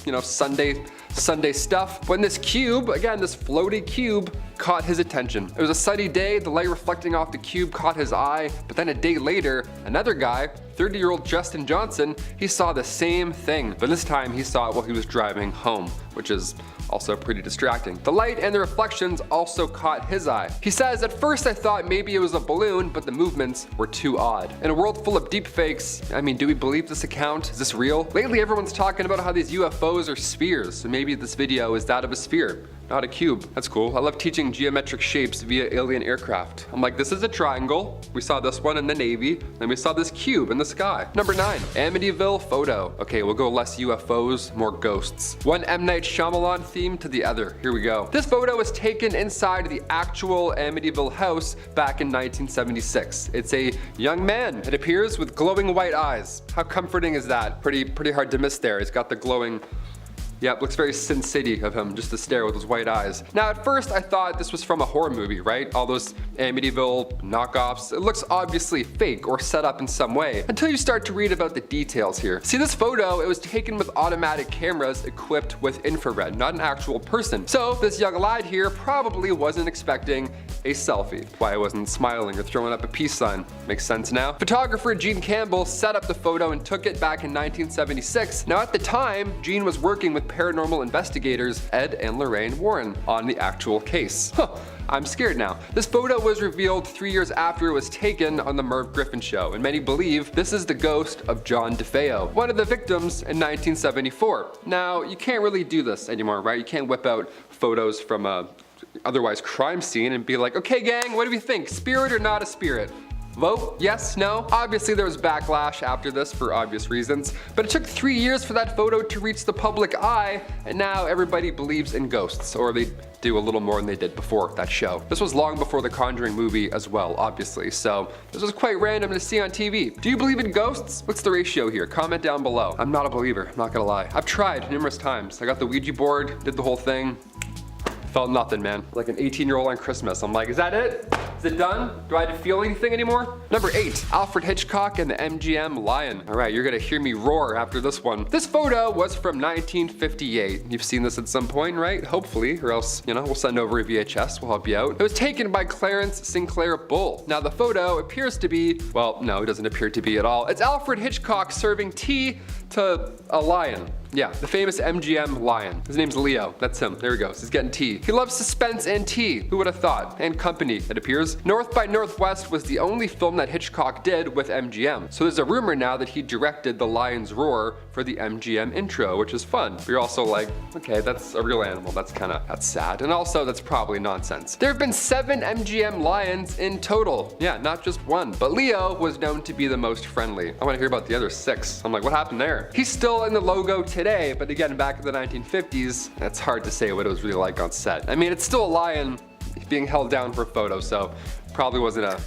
Sunday stuff, when this cube, again, this floaty cube caught his attention. It was a sunny day, the light reflecting off the cube caught his eye, but then a day later, another guy, 30-year-old Justin Johnson, he saw the same thing, but this time he saw it while he was driving home, which is also pretty distracting. The light and the reflections also caught his eye. He says, "At first I thought maybe it was a balloon, but the movements were too odd." In a world full of deepfakes, I mean, do we believe this account? Is this real? Lately everyone's talking about how these UFOs are spheres, so maybe this video is that of a sphere, not a cube. That's cool. I love teaching geometric shapes via alien aircraft. I'm like, this is a triangle. We saw this one in the Navy, and we saw this cube in the sky. Number 9, Amityville photo. Okay, we'll go less UFOs, more ghosts. One M. Night Shyamalan theme to the other. Here we go. This photo was taken inside the actual Amityville house back in 1976. It's a young man, it appears, with glowing white eyes. How comforting is that? Pretty hard to miss there. He's got the glowing. Yep, looks very Sin City of him, just to stare with his white eyes. Now at first I thought this was from a horror movie, right? All those Amityville knockoffs. It looks obviously fake or set up in some way, until you start to read about the details here. See, this photo, it was taken with automatic cameras equipped with infrared, not an actual person. So this young lad here probably wasn't expecting a selfie. Why he wasn't smiling or throwing up a peace sign. Makes sense now. Photographer Gene Campbell set up the photo and took it back in 1976. Now at the time, Gene was working with paranormal investigators Ed and Lorraine Warren on the actual case. I'm scared now. This photo was revealed 3 years after it was taken on the Merv Griffin show, and many believe this is the ghost of John DeFeo, one of the victims in 1974. Now, you can't really do this anymore, right? You can't whip out photos from a otherwise crime scene and be like, okay gang, what do we think? Spirit or not a spirit? Vote? Yes? No? Obviously there was backlash after this for obvious reasons, but it took 3 years for that photo to reach the public eye, and now everybody believes in ghosts, or they do a little more than they did before that show. This was long before the Conjuring movie as well, obviously, so this was quite random to see on TV. Do you believe in ghosts? What's the ratio here? Comment down below. I'm not a believer, I'm not gonna lie. I've tried numerous times. I got the Ouija board, did the whole thing. Felt nothing, man. Like an 18-year-old on Christmas. I'm like, is that it? Is it done? Do I have to feel anything anymore? Number 8, Alfred Hitchcock and the MGM Lion. All right, you're gonna hear me roar after this one. This photo was from 1958. You've seen this at some point, right? Hopefully, or else, you know, we'll send over a VHS, we'll help you out. It was taken by Clarence Sinclair Bull. Now the photo appears to be, well, no, it doesn't appear to be at all. It's Alfred Hitchcock serving tea to a lion. Yeah, the famous MGM lion. His name's Leo. That's him. There he goes. He's getting tea. He loves suspense and tea. Who would have thought? And company, it appears. North by Northwest was the only film that Hitchcock did with MGM. So there's a rumor now that he directed The Lion's Roar for the MGM intro, which is fun. But you're also like, okay, that's a real animal. That's sad. And also, that's probably nonsense. There have been 7 MGM lions in total. Yeah, not just one. But Leo was known to be the most friendly. I want to hear about the other 6. I'm like, what happened there? He's still in the logo today, but again, back in the 1950s, it's hard to say what it was really like on set. I mean, it's still a lion being held down for a photo, so probably wasn't a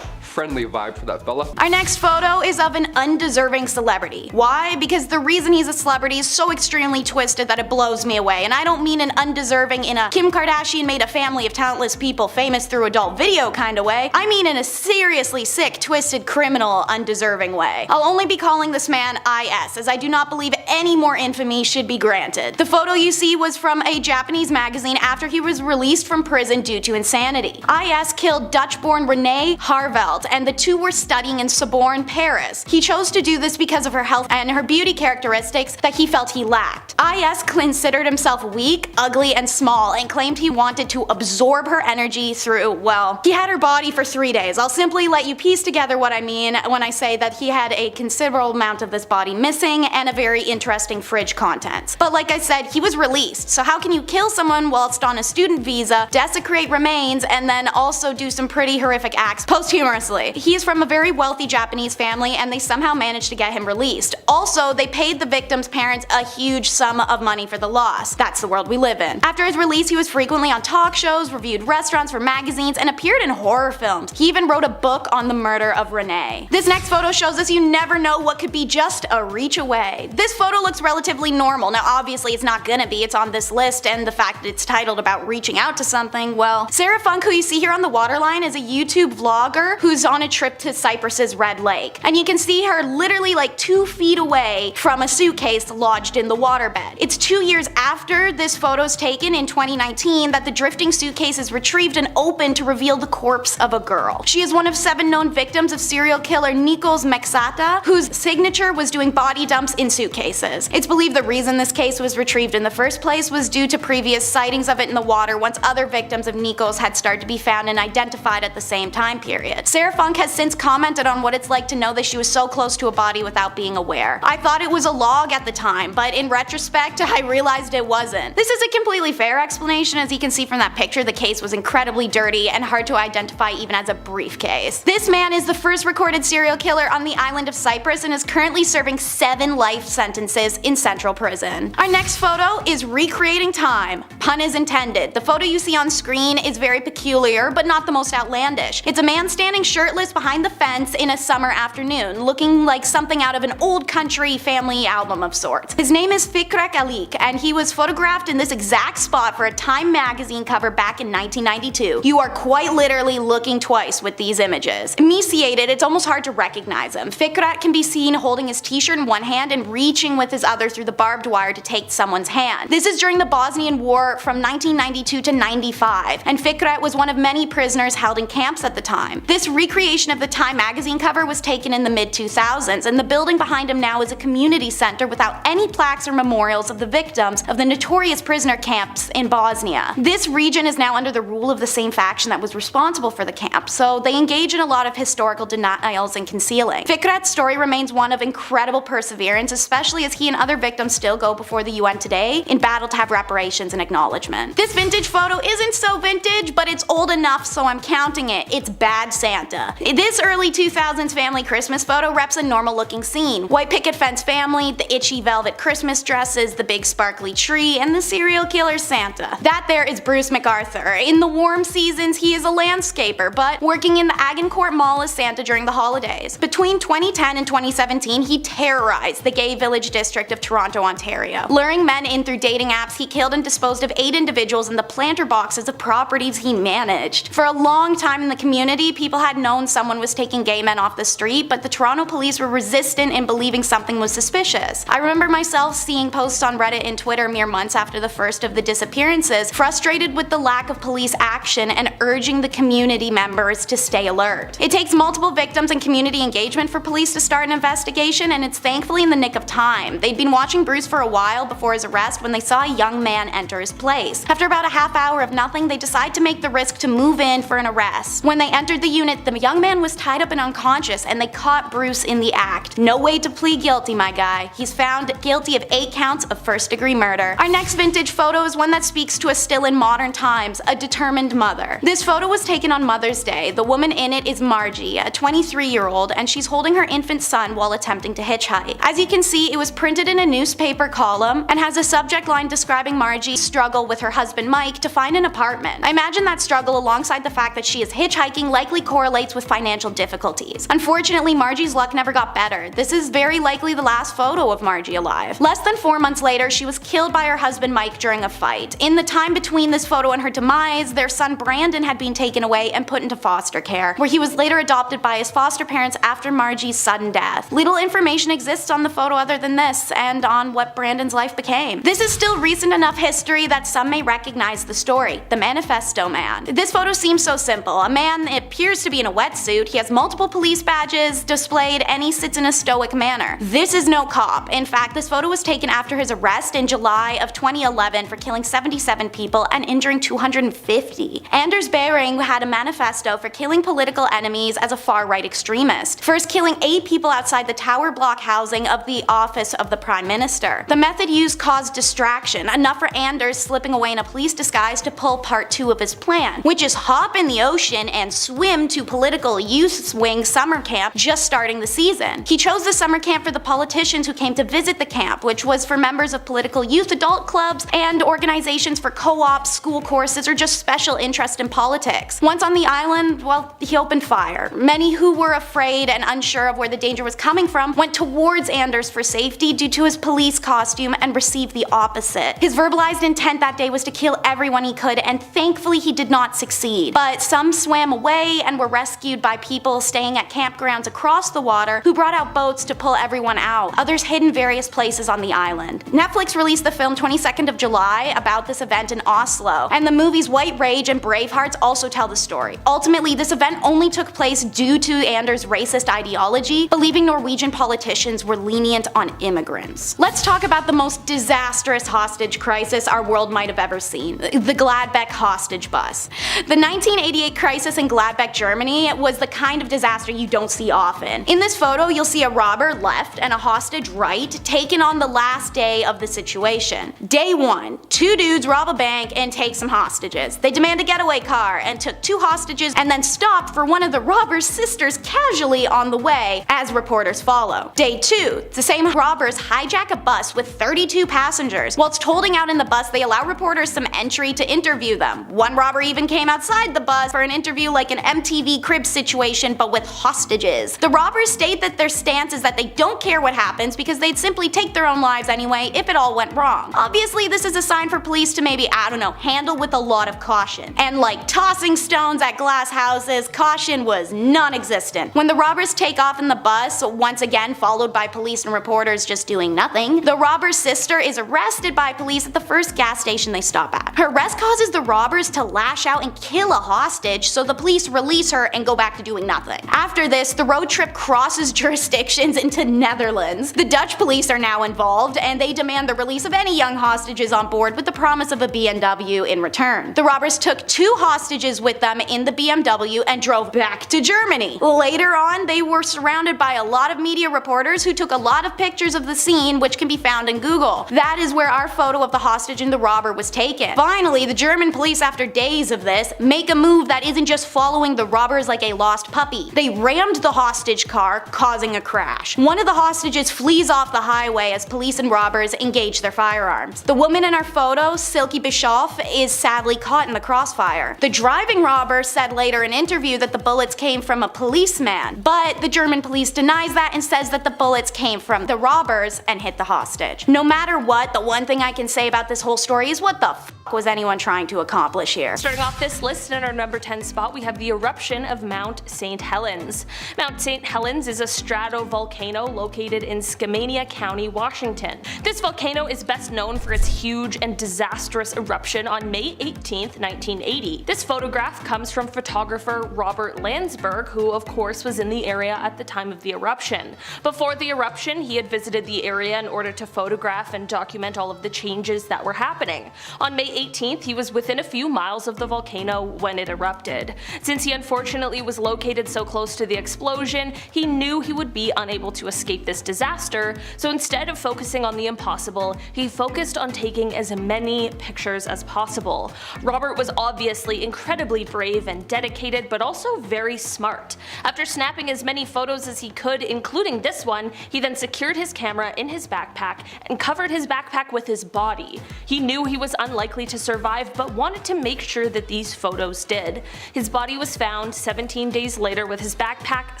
friendly vibe for that fella. Our next photo is of an undeserving celebrity. Why? Because the reason he's a celebrity is so extremely twisted that it blows me away. And I don't mean an undeserving in a Kim Kardashian made a family of talentless people famous through adult video kind of way. I mean in a seriously sick, twisted, criminal, undeserving way. I'll only be calling this man IS, as I do not believe any more infamy should be granted. The photo you see was from a Japanese magazine after he was released from prison due to insanity. IS killed Dutch-born Renee Harveld, and the two were studying in Sorbonne, Paris. He chose to do this because of her health and her beauty characteristics that he felt he lacked. IS considered himself weak, ugly, and small, and claimed he wanted to absorb her energy through, well, he had her body for 3 days. I'll simply let you piece together what I mean when I say that he had a considerable amount of this body missing and a very interesting fridge contents. But like I said, he was released, so how can you kill someone whilst on a student visa, desecrate remains, and then also do some pretty horrific acts posthumously? He is from a very wealthy Japanese family, and they somehow managed to get him released. Also, they paid the victim's parents a huge sum of money for the loss. That's the world we live in. After his release, he was frequently on talk shows, reviewed restaurants for magazines, and appeared in horror films. He even wrote a book on the murder of Renee. This next photo shows us you never know what could be just a reach away. This photo looks relatively normal. Now obviously it's not gonna be, it's on this list, and the fact that it's titled about reaching out to something, well, Sarah Funk, who you see here on the waterline, is a YouTube vlogger whose on a trip to Cyprus's Red Lake. And you can see her literally like 2 feet away from a suitcase lodged in the waterbed. It's 2 years after this photo's taken in 2019 that the drifting suitcase is retrieved and opened to reveal the corpse of a girl. She is one of 7 known victims of serial killer Nikos Mexata, whose signature was doing body dumps in suitcases. It's believed the reason this case was retrieved in the first place was due to previous sightings of it in the water once other victims of Nikos had started to be found and identified at the same time period. Sarah Funk has since commented on what it's like to know that she was so close to a body without being aware. I thought it was a log at the time, but in retrospect, I realized it wasn't. This is a completely fair explanation. As you can see from that picture, the case was incredibly dirty and hard to identify even as a briefcase. This man is the first recorded serial killer on the island of Cyprus and is currently serving 7 life sentences in central prison. Our next photo is recreating time. Pun is intended. The photo you see on screen is very peculiar, but not the most outlandish. It's a man standing shirtless behind the fence in a summer afternoon, looking like something out of an old country family album of sorts. His name is Fikret Alik, and he was photographed in this exact spot for a Time magazine cover back in 1992. You are quite literally looking twice with these images. Emaciated, it's almost hard to recognize him. Fikret can be seen holding his t-shirt in one hand and reaching with his other through the barbed wire to take someone's hand. This is during the Bosnian War from 1992 to 95, and Fikret was one of many prisoners held in camps at the time. This recreation of the Time magazine cover was taken in the mid-2000s, and the building behind him now is a community center without any plaques or memorials of the victims of the notorious prisoner camps in Bosnia. This region is now under the rule of the same faction that was responsible for the camp, so they engage in a lot of historical denials and concealing. Fikret's story remains one of incredible perseverance, especially as he and other victims still go before the UN today in battle to have reparations and acknowledgement. This vintage photo isn't so vintage, but it's old enough so I'm counting it. It's Bad Santa. This early 2000s family Christmas photo reps a normal looking scene. White picket fence family, the itchy velvet Christmas dresses, the big sparkly tree, and the serial killer Santa. That there is Bruce MacArthur. In the warm seasons, he is a landscaper, but working in the Agincourt Mall as Santa during the holidays. Between 2010 and 2017, he terrorized the gay village district of Toronto, Ontario. Luring men in through dating apps, he killed and disposed of 8 individuals in the planter boxes of properties he managed. For a long time in the community, people had known someone was taking gay men off the street, but the Toronto police were resistant in believing something was suspicious. I remember myself seeing posts on Reddit and Twitter mere months after the first of the disappearances, frustrated with the lack of police action and urging the community members to stay alert. It takes multiple victims and community engagement for police to start an investigation, and it's thankfully in the nick of time. They'd been watching Bruce for a while before his arrest when they saw a young man enter his place. After about a half hour of nothing, they decide to make the risk to move in for an arrest. When they entered the unit, the young man was tied up and unconscious, and they caught Bruce in the act. No way to plead guilty, my guy. He's found guilty of 8 counts of first-degree murder. Our next vintage photo is one that speaks to us still in modern times, a determined mother. This photo was taken on Mother's Day. The woman in it is Margie, a 23-year-old, and she's holding her infant son while attempting to hitchhike. As you can see, it was printed in a newspaper column and has a subject line describing Margie's struggle with her husband Mike to find an apartment. I imagine that struggle, alongside the fact that she is hitchhiking, likely correlates with financial difficulties. Unfortunately, Margie's luck never got better. This is very likely the last photo of Margie alive. Less than 4 months later, she was killed by her husband Mike during a fight. In the time between this photo and her demise, their son Brandon had been taken away and put into foster care, where he was later adopted by his foster parents after Margie's sudden death. Little information exists on the photo other than this, and on what Brandon's life became. This is still recent enough history that some may recognize the story, the Manifesto Man. This photo seems so simple. A man appears to be in a wetsuit, he has multiple police badges displayed, and he sits in a stoic manner. This is no cop. In fact, this photo was taken after his arrest in July of 2011 for killing 77 people and injuring 250. Anders Behring had a manifesto for killing political enemies as a far-right extremist, first killing 8 people outside the tower block housing of the office of the Prime Minister. The method used caused distraction, enough for Anders slipping away in a police disguise to pull part 2 of his plan, which is hop in the ocean and swim to political youth wing summer camp just starting the season. He chose the summer camp for the politicians who came to visit the camp, which was for members of political youth adult clubs and organizations for co-ops, school courses, or just special interest in politics. Once on the island, well, he opened fire. Many who were afraid and unsure of where the danger was coming from went towards Anders for safety due to his police costume and received the opposite. His verbalized intent that day was to kill everyone he could, and thankfully he did not succeed. But some swam away and were rescued rescued by people staying at campgrounds across the water who brought out boats to pull everyone out. Others hid in various places on the island. Netflix released the film 22nd of July about this event in Oslo, and the movies White Rage and Bravehearts also tell the story. Ultimately, this event only took place due to Anders' racist ideology, believing Norwegian politicians were lenient on immigrants. Let's talk about the most disastrous hostage crisis our world might have ever seen, the Gladbeck hostage bus. The 1988 crisis in Gladbeck, Germany was the kind of disaster you don't see often. In this photo, you'll see a robber left and a hostage right, taken on the last day of the situation. Day 1, 2 dudes rob a bank and take some hostages. They demand a getaway car and took 2 hostages and then stopped for one of the robber's sisters casually on the way, as reporters follow. Day 2, the same robbers hijack a bus with 32 passengers. Whilst holding out in the bus, they allow reporters some entry to interview them. One robber even came outside the bus for an interview like an MTV Cribs situation, but with hostages. The robbers state that their stance is that they don't care what happens because they'd simply take their own lives anyway if it all went wrong. Obviously, this is a sign for police to maybe, I don't know, handle with a lot of caution. And like tossing stones at glass houses, caution was non-existent. When the robbers take off in the bus, once again followed by police and reporters just doing nothing, the robber's sister is arrested by police at the first gas station they stop at. Her arrest causes the robbers to lash out and kill a hostage, so the police release her and go back to doing nothing. After this, the road trip crosses jurisdictions into Netherlands. The Dutch police are now involved, and they demand the release of any young hostages on board with the promise of a BMW in return. The robbers took 2 hostages with them in the BMW and drove back to Germany. Later on, they were surrounded by a lot of media reporters who took a lot of pictures of the scene, which can be found in Google. That is where our photo of the hostage and the robber was taken. Finally, the German police, after days of this, make a move that isn't just following the robbers like a lost puppy. They rammed the hostage car, causing a crash. One of the hostages flees off the highway as police and robbers engage their firearms. The woman in our photo, Silke Bischoff, is sadly caught in the crossfire. The driving robber said later in an interview that the bullets came from a policeman, but the German police denies that and says that the bullets came from the robbers and hit the hostage. No matter what, the one thing I can say about this whole story is what the f was anyone trying to accomplish here? Starting off this list in our number 10 spot, we have the eruption of Mount St. Helens. Mount St. Helens is a stratovolcano located in Skamania County, Washington. This volcano is best known for its huge and disastrous eruption on May 18, 1980. This photograph comes from photographer Robert Landsberg, who of course was in the area at the time of the eruption. Before the eruption, he had visited the area in order to photograph and document all of the changes that were happening. On May 18th, he was within a few miles of the volcano when it erupted. Since he unfortunately was located so close to the explosion, he knew he would be unable to escape this disaster, so instead of focusing on the impossible, he focused on taking as many pictures as possible. Robert was obviously incredibly brave and dedicated, but also very smart. After snapping as many photos as he could, including this one, he then secured his camera in his backpack and covered his backpack with his body. He knew he was unlikely to survive, but wanted to make sure that these photos did. His body was found 17 days later with his backpack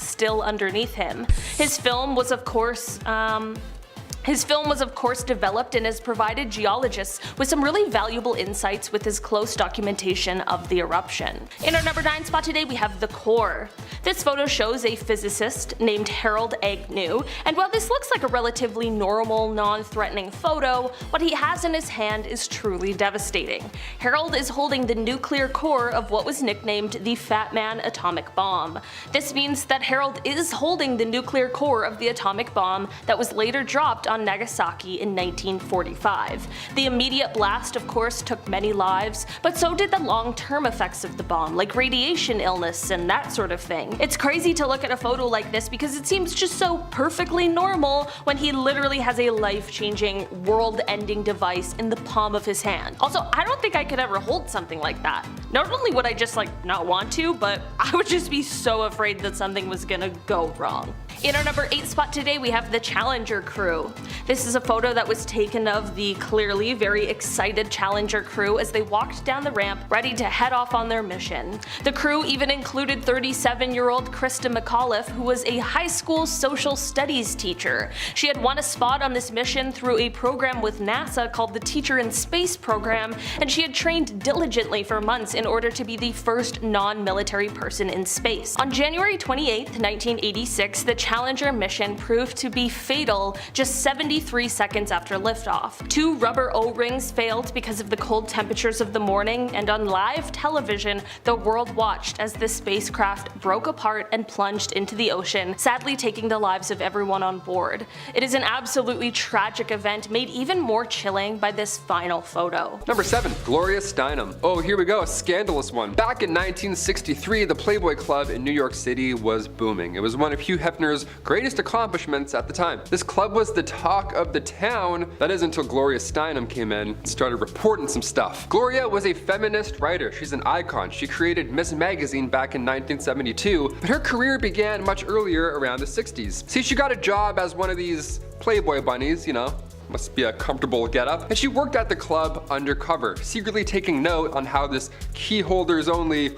still underneath him. His film was of course developed and has provided geologists with some really valuable insights with his close documentation of the eruption. In our number 9 spot today, we have the core. This photo shows a physicist named Harold Agnew, and while this looks like a relatively normal, non-threatening photo, what he has in his hand is truly devastating. Harold is holding the nuclear core of what was nicknamed the Fat Man atomic bomb. This means that Harold is holding the nuclear core of the atomic bomb that was later dropped on Nagasaki in 1945. The immediate blast, of course, took many lives, but so did the long-term effects of the bomb, like radiation illness and that sort of thing. It's crazy to look at a photo like this because it seems just so perfectly normal when he literally has a life-changing, world-ending device in the palm of his hand. Also, I don't think I could ever hold something like that. Not only would I just not want to, but I would just be so afraid that something was gonna go wrong. In our number 8 spot today, we have the Challenger crew. This is a photo that was taken of the clearly very excited Challenger crew as they walked down the ramp ready to head off on their mission. The crew even included 37-year-old Krista McAuliffe, who was a high school social studies teacher. She had won a spot on this mission through a program with NASA called the Teacher in Space program, and she had trained diligently for months in order to be the first non-military person in space. On January 28, 1986, the Challenger mission proved to be fatal just 73 seconds after liftoff. 2 rubber O-rings failed because of the cold temperatures of the morning, and on live television, the world watched as the spacecraft broke apart and plunged into the ocean, sadly taking the lives of everyone on board. It is an absolutely tragic event made even more chilling by this final photo. Number 7. Gloria Steinem. Oh, here we go, a scandalous one. Back in 1963, the Playboy Club in New York City was booming. It was one of Hugh Hefner's greatest accomplishments at the time. This club was the talk of the town, that is until Gloria Steinem came in and started reporting some stuff. Gloria was a feminist writer. She's an icon. She created Miss Magazine back in 1972, but her career began much earlier, around the 60s. See, she got a job as one of these Playboy bunnies, you know, must be a comfortable getup, and she worked at the club undercover, secretly taking note on how this key holders only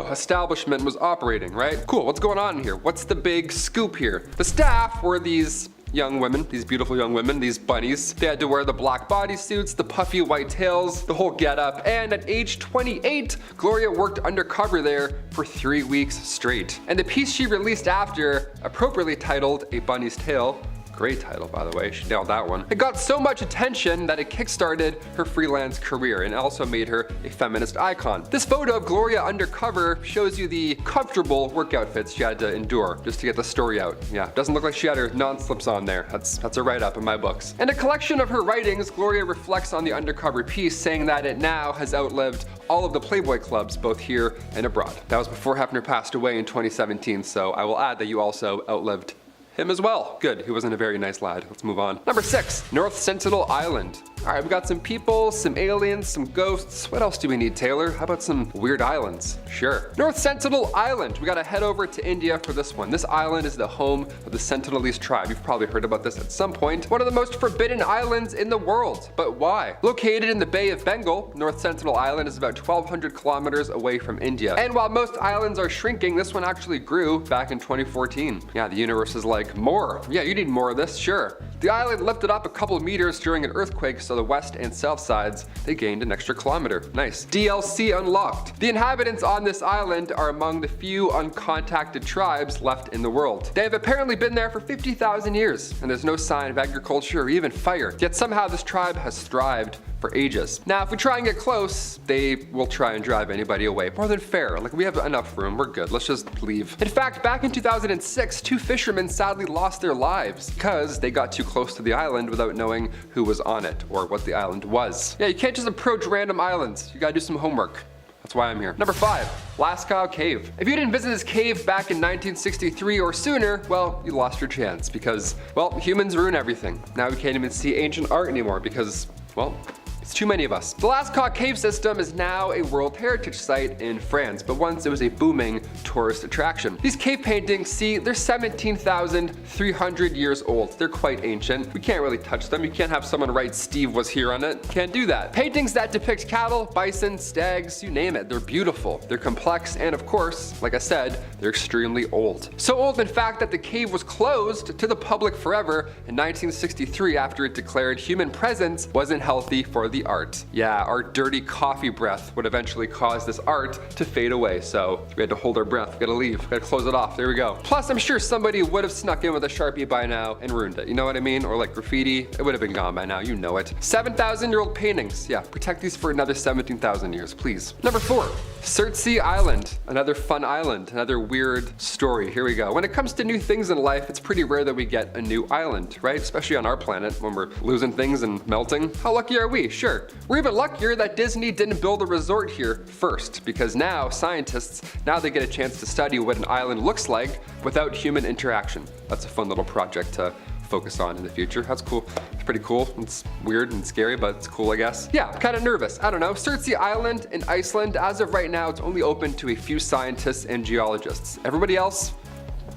establishment was operating, right? Cool, what's going on here? What's the big scoop here? The staff were these young women, these beautiful young women, these bunnies. They had to wear the black bodysuits, the puffy white tails, the whole getup, and at age 28, Gloria worked undercover there for 3 weeks straight. And the piece she released after, appropriately titled A Bunny's Tale, great title, by the way, she nailed that one. It got so much attention that it kickstarted her freelance career and also made her a feminist icon. This photo of Gloria undercover shows you the comfortable work outfits she had to endure just to get the story out. Yeah, doesn't look like she had her non-slips on there. That's a write-up in my books. In a collection of her writings, Gloria reflects on the undercover piece, saying that it now has outlived all of the Playboy clubs, both here and abroad. That was before Hefner passed away in 2017, so I will add that you also outlived him as well. Good, he wasn't a very nice lad. Let's move on. Number 6, North Sentinel Island. Alright, we got some people, some aliens, some ghosts. What else do we need, Taylor? How about some weird islands? Sure. North Sentinel Island. We gotta head over to India for this one. This island is the home of the Sentinelese tribe. You've probably heard about this at some point. One of the most forbidden islands in the world. But why? Located in the Bay of Bengal, North Sentinel Island is about 1,200 kilometers away from India. And while most islands are shrinking, this one actually grew back in 2014. Yeah, the universe is like, more. Yeah, you need more of this, sure. The island lifted up a couple meters during an earthquake, so the west and south sides, they gained an extra kilometer. Nice. DLC unlocked. The inhabitants on this island are among the few uncontacted tribes left in the world. They have apparently been there for 50,000 years, and there's no sign of agriculture or even fire. Yet somehow this tribe has thrived for ages. Now, if we try and get close, they will try and drive anybody away. More than fair. Like, we have enough room. We're good. Let's just leave. In fact, back in 2006, 2 fishermen sadly lost their lives because they got too close to the island without knowing who was on it or what the island was. Yeah, you can't just approach random islands. You gotta do some homework. That's why I'm here. Number 5, Lascaux Cave. If you didn't visit this cave back in 1963 or sooner, well, you lost your chance because, well, humans ruin everything. Now we can't even see ancient art anymore because, well, it's too many of us. The Lascaux cave system is now a World Heritage Site in France, but once it was a booming tourist attraction. These cave paintings, see, they're 17,300 years old. They're quite ancient. We can't really touch them. You can't have someone write Steve was here on it. Can't do that. Paintings that depict cattle, bison, stags, you name it. They're beautiful. They're complex, and of course, like I said, they're extremely old. So old, in fact, that the cave was closed to the public forever in 1963 after it declared human presence wasn't healthy for the art. Yeah, our dirty coffee breath would eventually cause this art to fade away, so we had to hold our breath. We gotta leave. We gotta close it off. There we go. Plus, I'm sure somebody would have snuck in with a Sharpie by now and ruined it. You know what I mean? Or like graffiti. It would have been gone by now. You know it. 7,000-year-old paintings. Yeah, protect these for another 17,000 years, please. Number 4, Surtsey Island. Another fun island. Another weird story. Here we go. When it comes to new things in life, it's pretty rare that we get a new island, right? Especially on our planet when we're losing things and melting. How lucky are we? Sure. We're even luckier that Disney didn't build a resort here first, because now scientists, now they get a chance to study what an island looks like without human interaction. That's a fun little project to focus on in the future. That's cool. It's pretty cool. It's weird and scary, but it's cool, I guess. Yeah, kind of nervous. I don't know. Surtsey Island in Iceland, as of right now, it's only open to a few scientists and geologists. Everybody else,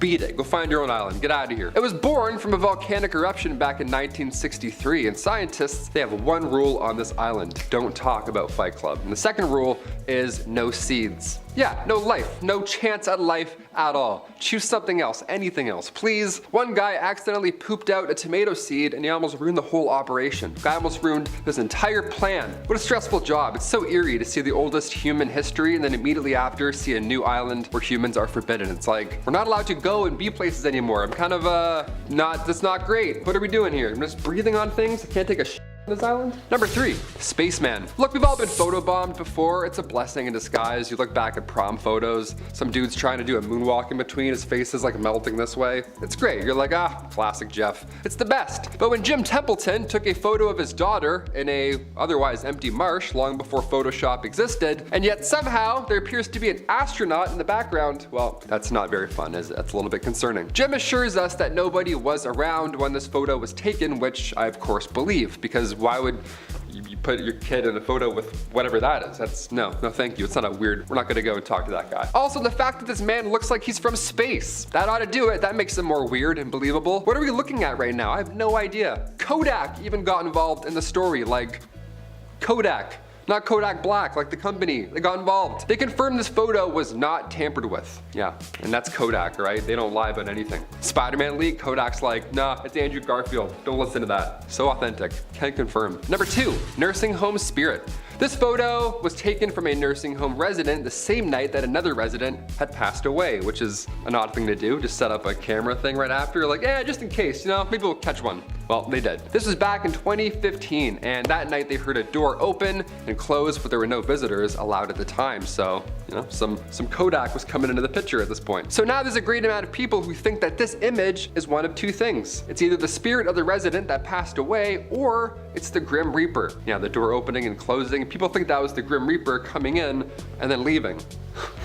beat it. Go find your own island. Get out of here. It was born from a volcanic eruption back in 1963, and scientists, they have one rule on this island. Don't talk about Fight Club. And the second rule is no seeds. Yeah, no life, no chance at life at all. Choose something else, anything else, please. One guy accidentally pooped out a tomato seed and he almost ruined the whole operation. Guy almost ruined this entire plan. What a stressful job. It's so eerie to see the oldest human history and then immediately after see a new island where humans are forbidden. It's like, we're not allowed to go and be places anymore. I'm kind of, that's not great. What are we doing here? I'm just breathing on things? I can't take a shit on this island? Number 3, spaceman. Look, we've all been photobombed before. It's a blessing in disguise. You look back at prom photos, some dude's trying to do a moonwalk in between, his face is like melting this way. It's great. You're like, classic Jeff. It's the best. But when Jim Templeton took a photo of his daughter in a otherwise empty marsh long before Photoshop existed, and yet somehow there appears to be an astronaut in the background, well, that's not very fun, is it? That's a little bit concerning. Jim assures us that nobody was around when this photo was taken, which I of course believe, because why would you put your kid in a photo with whatever that is? That's no thank you. It's not a weird, we're not gonna go and talk to that guy. Also, the fact that this man looks like he's from space, that ought to do it. That makes him more weird and believable. What are we looking at right now? I have no idea. Kodak even got involved in the story, like Kodak. Not Kodak Black, like the company. They got involved. They confirmed this photo was not tampered with. Yeah, and that's Kodak, right? They don't lie about anything. Spider-Man leak, Kodak's like, nah, it's Andrew Garfield. Don't listen to that. So authentic. Can confirm. Number 2, nursing home spirit. This photo was taken from a nursing home resident the same night that another resident had passed away, which is an odd thing to do. Just set up a camera thing right after, like, just in case, maybe we'll catch one. Well, they did. This was back in 2015, and that night they heard a door open and close, but there were no visitors allowed at the time. So, some Kodak was coming into the picture at this point. So now there's a great amount of people who think that this image is one of two things. It's either the spirit of the resident that passed away, or it's the Grim Reaper. Yeah, the door opening and closing. People think that was the Grim Reaper coming in and then leaving,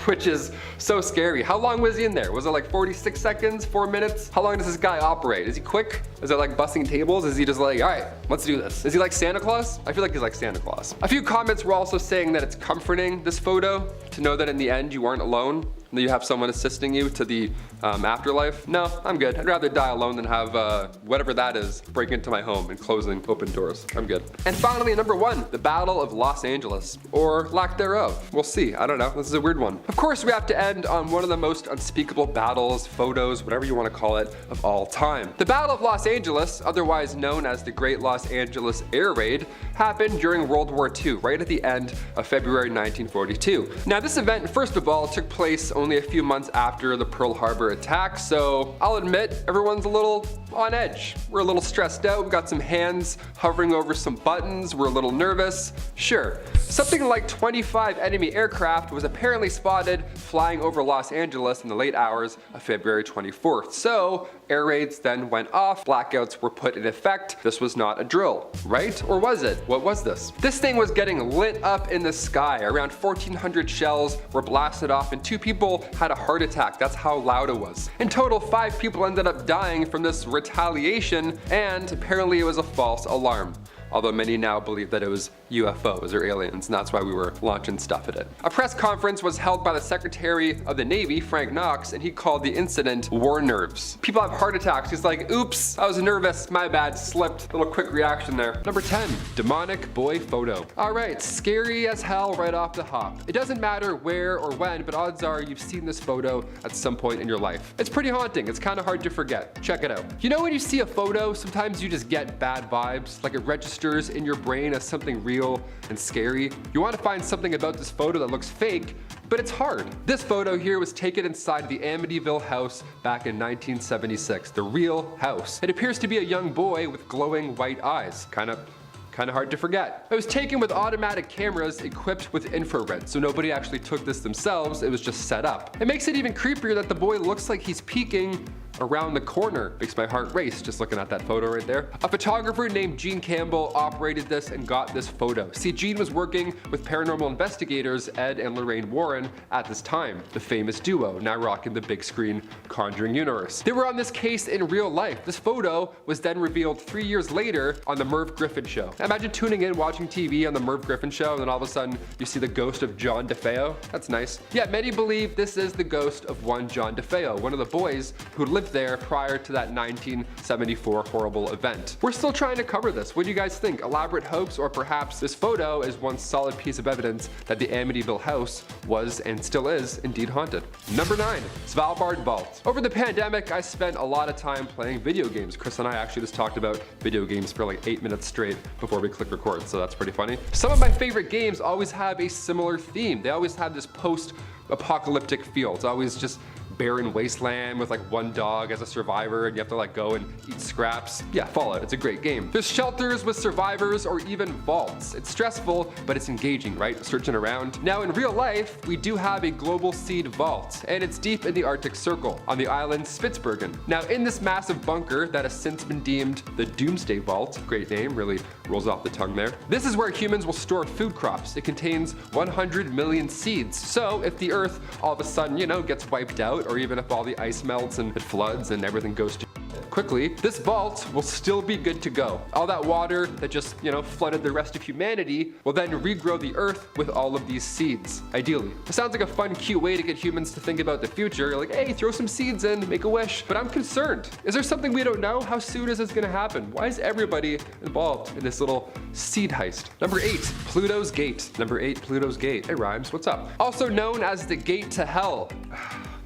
which is so scary. How long was he in there? Was it like 46 seconds, 4 minutes? How long does this guy operate? Is he quick? Is it like bussing tables? Is he just like, all right, let's do this? Is he like Santa Claus? I feel like he's like Santa Claus. A few comments were also saying that it's comforting, this photo, to know that in the end you aren't alone, that you have someone assisting you to the afterlife. No, I'm good. I'd rather die alone than have whatever that is break into my home and closing open doors. I'm good. And finally, number 1, the Battle of Los Angeles, or lack thereof. We'll see. I don't know. This is a weird one. Of course, we have to end on one of the most unspeakable battles, photos, whatever you want to call it, of all time. The Battle of Los Angeles, otherwise known as the Great Los Angeles Air Raid, happened during World War II, right at the end of February 1942. Now, this event, first of all, took place only a few months after the Pearl Harbor attack, so I'll admit everyone's a little on edge. We're a little stressed out, we've got some hands hovering over some buttons, we're a little nervous. Sure, something like 25 enemy aircraft was apparently spotted flying over Los Angeles in the late hours of February 24th. So air raids then went off, blackouts were put in effect. This was not a drill, right? Or was it? What was this? This thing was getting lit up in the sky. Around 1,400 shells were blasted off and 2 people had a heart attack. That's how loud it was. In total, 5 people ended up dying from this retaliation, and apparently it was a false alarm. Although many now believe that it was UFOs or aliens, and that's why we were launching stuff at it. A press conference was held by the Secretary of the Navy, Frank Knox, and he called the incident war nerves. People have heart attacks. He's like, oops, I was nervous, my bad, slipped. Little quick reaction there. Number 10, demonic boy photo. All right, scary as hell right off the hop. It doesn't matter where or when, but odds are you've seen this photo at some point in your life. It's pretty haunting. It's kind of hard to forget. Check it out. You know when you see a photo, sometimes you just get bad vibes, like it registers in your brain as something real and scary. You want to find something about this photo that looks fake, but it's hard. This photo here was taken inside the Amityville house back in 1976, the real house. It appears to be a young boy with glowing white eyes. Kind of hard to forget. It was taken with automatic cameras equipped with infrared, so nobody actually took this themselves, it was just set up. It makes it even creepier that the boy looks like he's peeking around the corner. Makes my heart race just looking at that photo right there. A photographer named Gene Campbell operated this and got this photo. See, Gene was working with paranormal investigators Ed and Lorraine Warren at this time, the famous duo, now rocking the big screen Conjuring universe. They were on this case in real life. This photo was then revealed 3 years later on the Merv Griffin Show. Imagine tuning in, watching TV on the Merv Griffin Show, and then all of a sudden you see the ghost of John DeFeo. That's nice. Yeah, many believe this is the ghost of one John DeFeo, one of the boys who lived there prior to that 1974 horrible event. We're still trying to cover this. What do you guys think? Elaborate hoax, or perhaps this photo is one solid piece of evidence that the Amityville house was and still is indeed haunted? Number 9, Svalbard Vault. Over the pandemic, I spent a lot of time playing video games. Chris and I actually just talked about video games for like 8 minutes straight before we click record, so that's pretty funny. Some of my favorite games always have a similar theme. They always have this post-apocalyptic feel. It's always just barren wasteland with like one dog as a survivor and you have to like go and eat scraps. Yeah, Fallout, it's a great game. There's shelters with survivors or even vaults. It's stressful, but it's engaging, right? Searching around. Now in real life, we do have a global seed vault, and it's deep in the Arctic Circle on the island Spitsbergen. Now in this massive bunker that has since been deemed the Doomsday Vault, great name, really rolls off the tongue there. This is where humans will store food crops. It contains 100 million seeds. So if the earth all of a sudden, gets wiped out, or even if all the ice melts and it floods and everything goes to quickly, this vault will still be good to go. All that water that just, flooded the rest of humanity will then regrow the earth with all of these seeds, ideally. It sounds like a fun, cute way to get humans to think about the future. You're like, hey, throw some seeds in, make a wish. But I'm concerned. Is there something we don't know? How soon is this gonna happen? Why is everybody involved in this little seed heist? Number 8, Pluto's Gate. Number 8, Pluto's Gate. It rhymes, what's up? Also known as the Gate to Hell.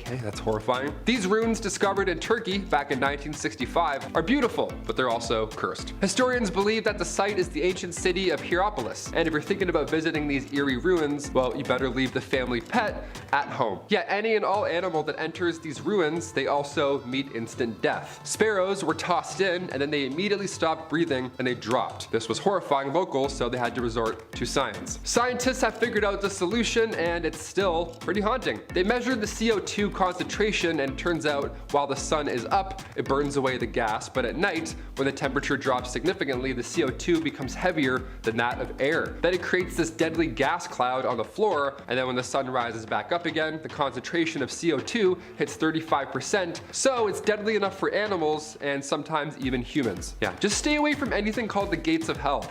Okay, that's horrifying. These ruins discovered in Turkey back in 1965 are beautiful, but they're also cursed. Historians believe that the site is the ancient city of Hierapolis, and if you're thinking about visiting these eerie ruins, well, you better leave the family pet at home. Yeah, any and all animal that enters these ruins, they also meet instant death. Sparrows were tossed in, and then they immediately stopped breathing and they dropped. This was horrifying locals, so they had to resort to science. Scientists have figured out the solution, and it's still pretty haunting. They measured the CO2 concentration, and turns out while the sun is up, it burns away the gas, but at night, when the temperature drops significantly, the CO2 becomes heavier than that of air. Then it creates this deadly gas cloud on the floor, and then when the sun rises back up again, the concentration of CO2 hits 35%, so it's deadly enough for animals and sometimes even humans. Yeah, just stay away from anything called the gates of hell.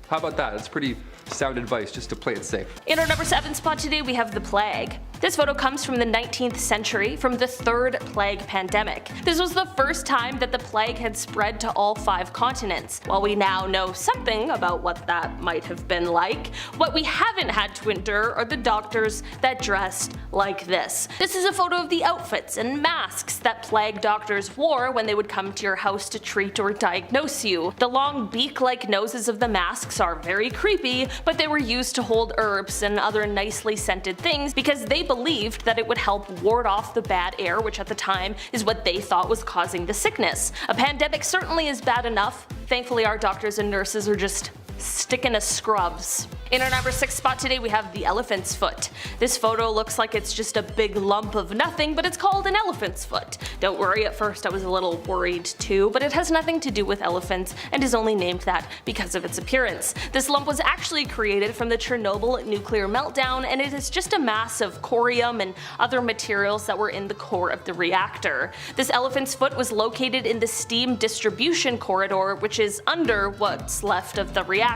How about that? It's pretty sound advice just to play it safe. In our number 7 spot today, we have the plague. This photo comes from the 19th century, from the 3rd plague pandemic. This was the first time that the plague had spread to all 5 continents. While we now know something about what that might have been like, what we haven't had to endure are the doctors that dressed like this. This is a photo of the outfits and masks that plague doctors wore when they would come to your house to treat or diagnose you. The long beak-like noses of the masks are very creepy, but they were used to hold herbs and other nicely scented things because they believed that it would help ward off the bad air, which at the time is what they thought was causing the sickness. A pandemic certainly is bad enough. Thankfully, our doctors and nurses are just sticking to scrubs. In our number 6 spot today, we have the elephant's foot. This photo looks like it's just a big lump of nothing, but it's called an elephant's foot. Don't worry, at first I was a little worried too, but it has nothing to do with elephants and is only named that because of its appearance. This lump was actually created from the Chernobyl nuclear meltdown, and it is just a mass of corium and other materials that were in the core of the reactor. This elephant's foot was located in the steam distribution corridor, which is under what's left of the reactor.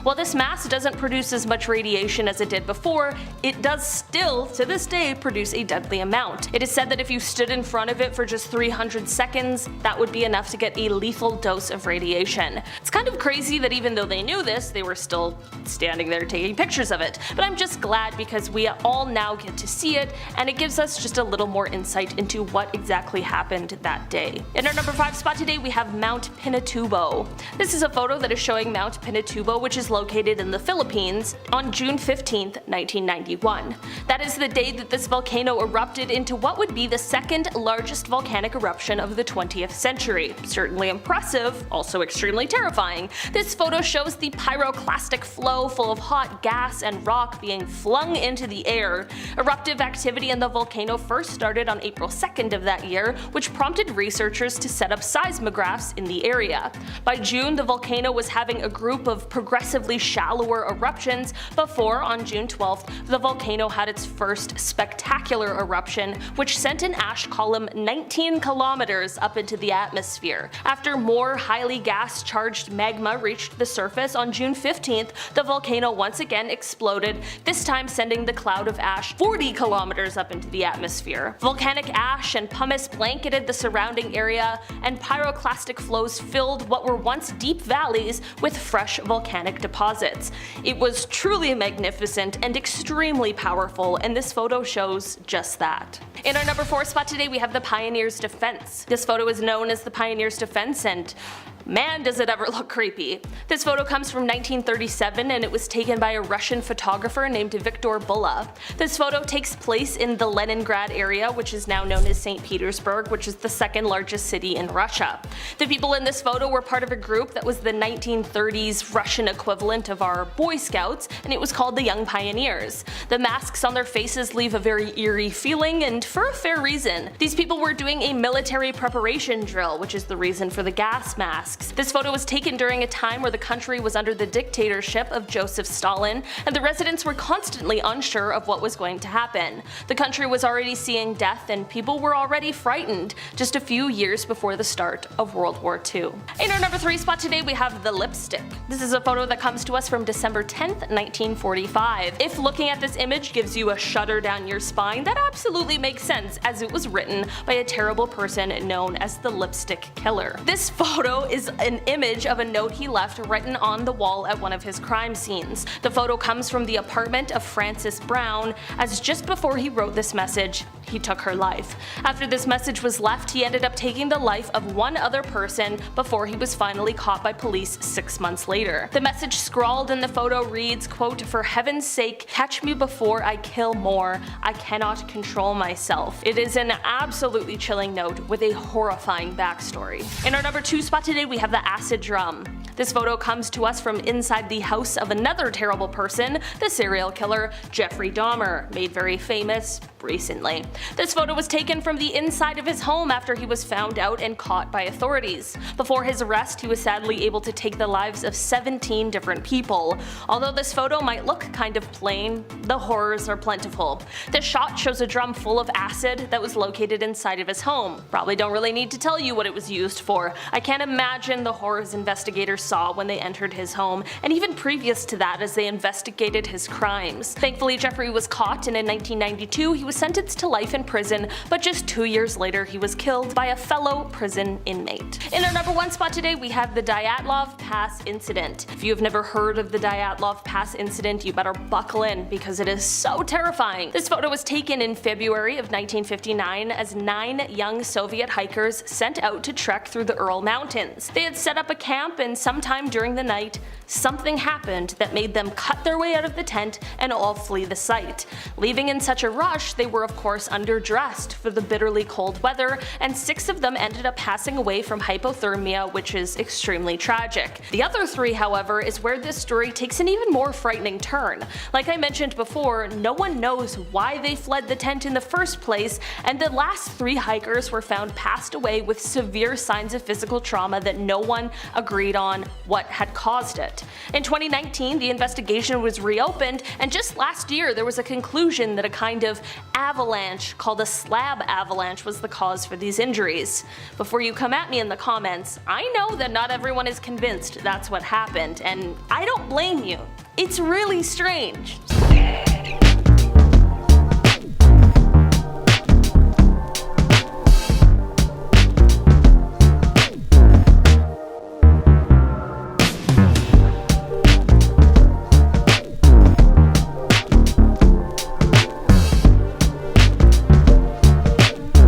While this mass doesn't produce as much radiation as it did before, it does still, to this day, produce a deadly amount. It is said that if you stood in front of it for just 300 seconds, that would be enough to get a lethal dose of radiation. It's kind of crazy that even though they knew this, they were still standing there taking pictures of it. But I'm just glad because we all now get to see it, and it gives us just a little more insight into what exactly happened that day. In our number 5 spot today, we have Mount Pinatubo. This is a photo that is showing Mount Pinatubo Pinatubo, which is located in the Philippines, on June 15, 1991. That is the day that this volcano erupted into what would be the second largest volcanic eruption of the 20th century. Certainly impressive, also extremely terrifying. This photo shows the pyroclastic flow full of hot gas and rock being flung into the air. Eruptive activity in the volcano first started on April 2nd of that year, which prompted researchers to set up seismographs in the area. By June, the volcano was having a group of progressively shallower eruptions before, on June 12th, the volcano had its first spectacular eruption, which sent an ash column 19 kilometers up into the atmosphere. After more highly gas-charged magma reached the surface on June 15th, the volcano once again exploded, this time sending the cloud of ash 40 kilometers up into the atmosphere. Volcanic ash and pumice blanketed the surrounding area, and pyroclastic flows filled what were once deep valleys with fresh volcanic deposits. It was truly magnificent and extremely powerful, and this photo shows just that. In our number 4 spot today, we have the Pioneer's Defense. This photo is known as the Pioneer's Defense, and man, does it ever look creepy. This photo comes from 1937 and it was taken by a Russian photographer named Viktor Bulla. This photo takes place in the Leningrad area, which is now known as St. Petersburg, which is the second largest city in Russia. The people in this photo were part of a group that was the 1930s Russian equivalent of our Boy Scouts, and it was called the Young Pioneers. The masks on their faces leave a very eerie feeling, and for a fair reason. These people were doing a military preparation drill, which is the reason for the gas masks. This photo was taken during a time where the country was under the dictatorship of Joseph Stalin, and the residents were constantly unsure of what was going to happen. The country was already seeing death, and people were already frightened just a few years before the start of World War II. In our number 3 spot today, we have the lipstick. This is a photo that comes to us from December 10th, 1945. If looking at this image gives you a shudder down your spine, that absolutely makes sense, as it was written by a terrible person known as the Lipstick Killer. This photo is an image of a note he left written on the wall at one of his crime scenes. The photo comes from the apartment of Frances Brown, as just before he wrote this message, he took her life. After this message was left, he ended up taking the life of one other person before he was finally caught by police 6 months later. The message scrawled in the photo reads, quote, "For heaven's sake, catch me before I kill more. I cannot control myself." It is an absolutely chilling note with a horrifying backstory. In our number 2 spot today, we have the acid drum. This photo comes to us from inside the house of another terrible person, the serial killer Jeffrey Dahmer, made very famous recently. This photo was taken from the inside of his home after he was found out and caught by authorities. Before his arrest, he was sadly able to take the lives of 17 different people. Although this photo might look kind of plain, the horrors are plentiful. This shot shows a drum full of acid that was located inside of his home. Probably don't really need to tell you what it was used for. I can't imagine the horrors investigators saw when they entered his home, and even previous to that as they investigated his crimes. Thankfully, Jeffrey was caught, and in 1992 he was sentenced to life in prison, but just 2 years later he was killed by a fellow prison inmate. In our number 1 spot today, we have the Dyatlov Pass incident. If you have never heard of the Dyatlov Pass incident, you better buckle in because it is so terrifying. This photo was taken in February of 1959 as 9 young Soviet hikers sent out to trek through the Ural Mountains. They had set up a camp, and sometime during the night, something happened that made them cut their way out of the tent and all flee the site. Leaving in such a rush, they were of course underdressed for the bitterly cold weather, and 6 of them ended up passing away from hypothermia, which is extremely tragic. The other 3, however, is where this story takes an even more frightening turn. Like I mentioned before, no one knows why they fled the tent in the first place, and the last 3 hikers were found passed away with severe signs of physical trauma that no one agreed on what had caused it. In 2019, the investigation was reopened, and just last year there was a conclusion that a kind of avalanche called a slab avalanche was the cause for these injuries. Before you come at me in the comments, I know that not everyone is convinced that's what happened, and I don't blame you. It's really strange.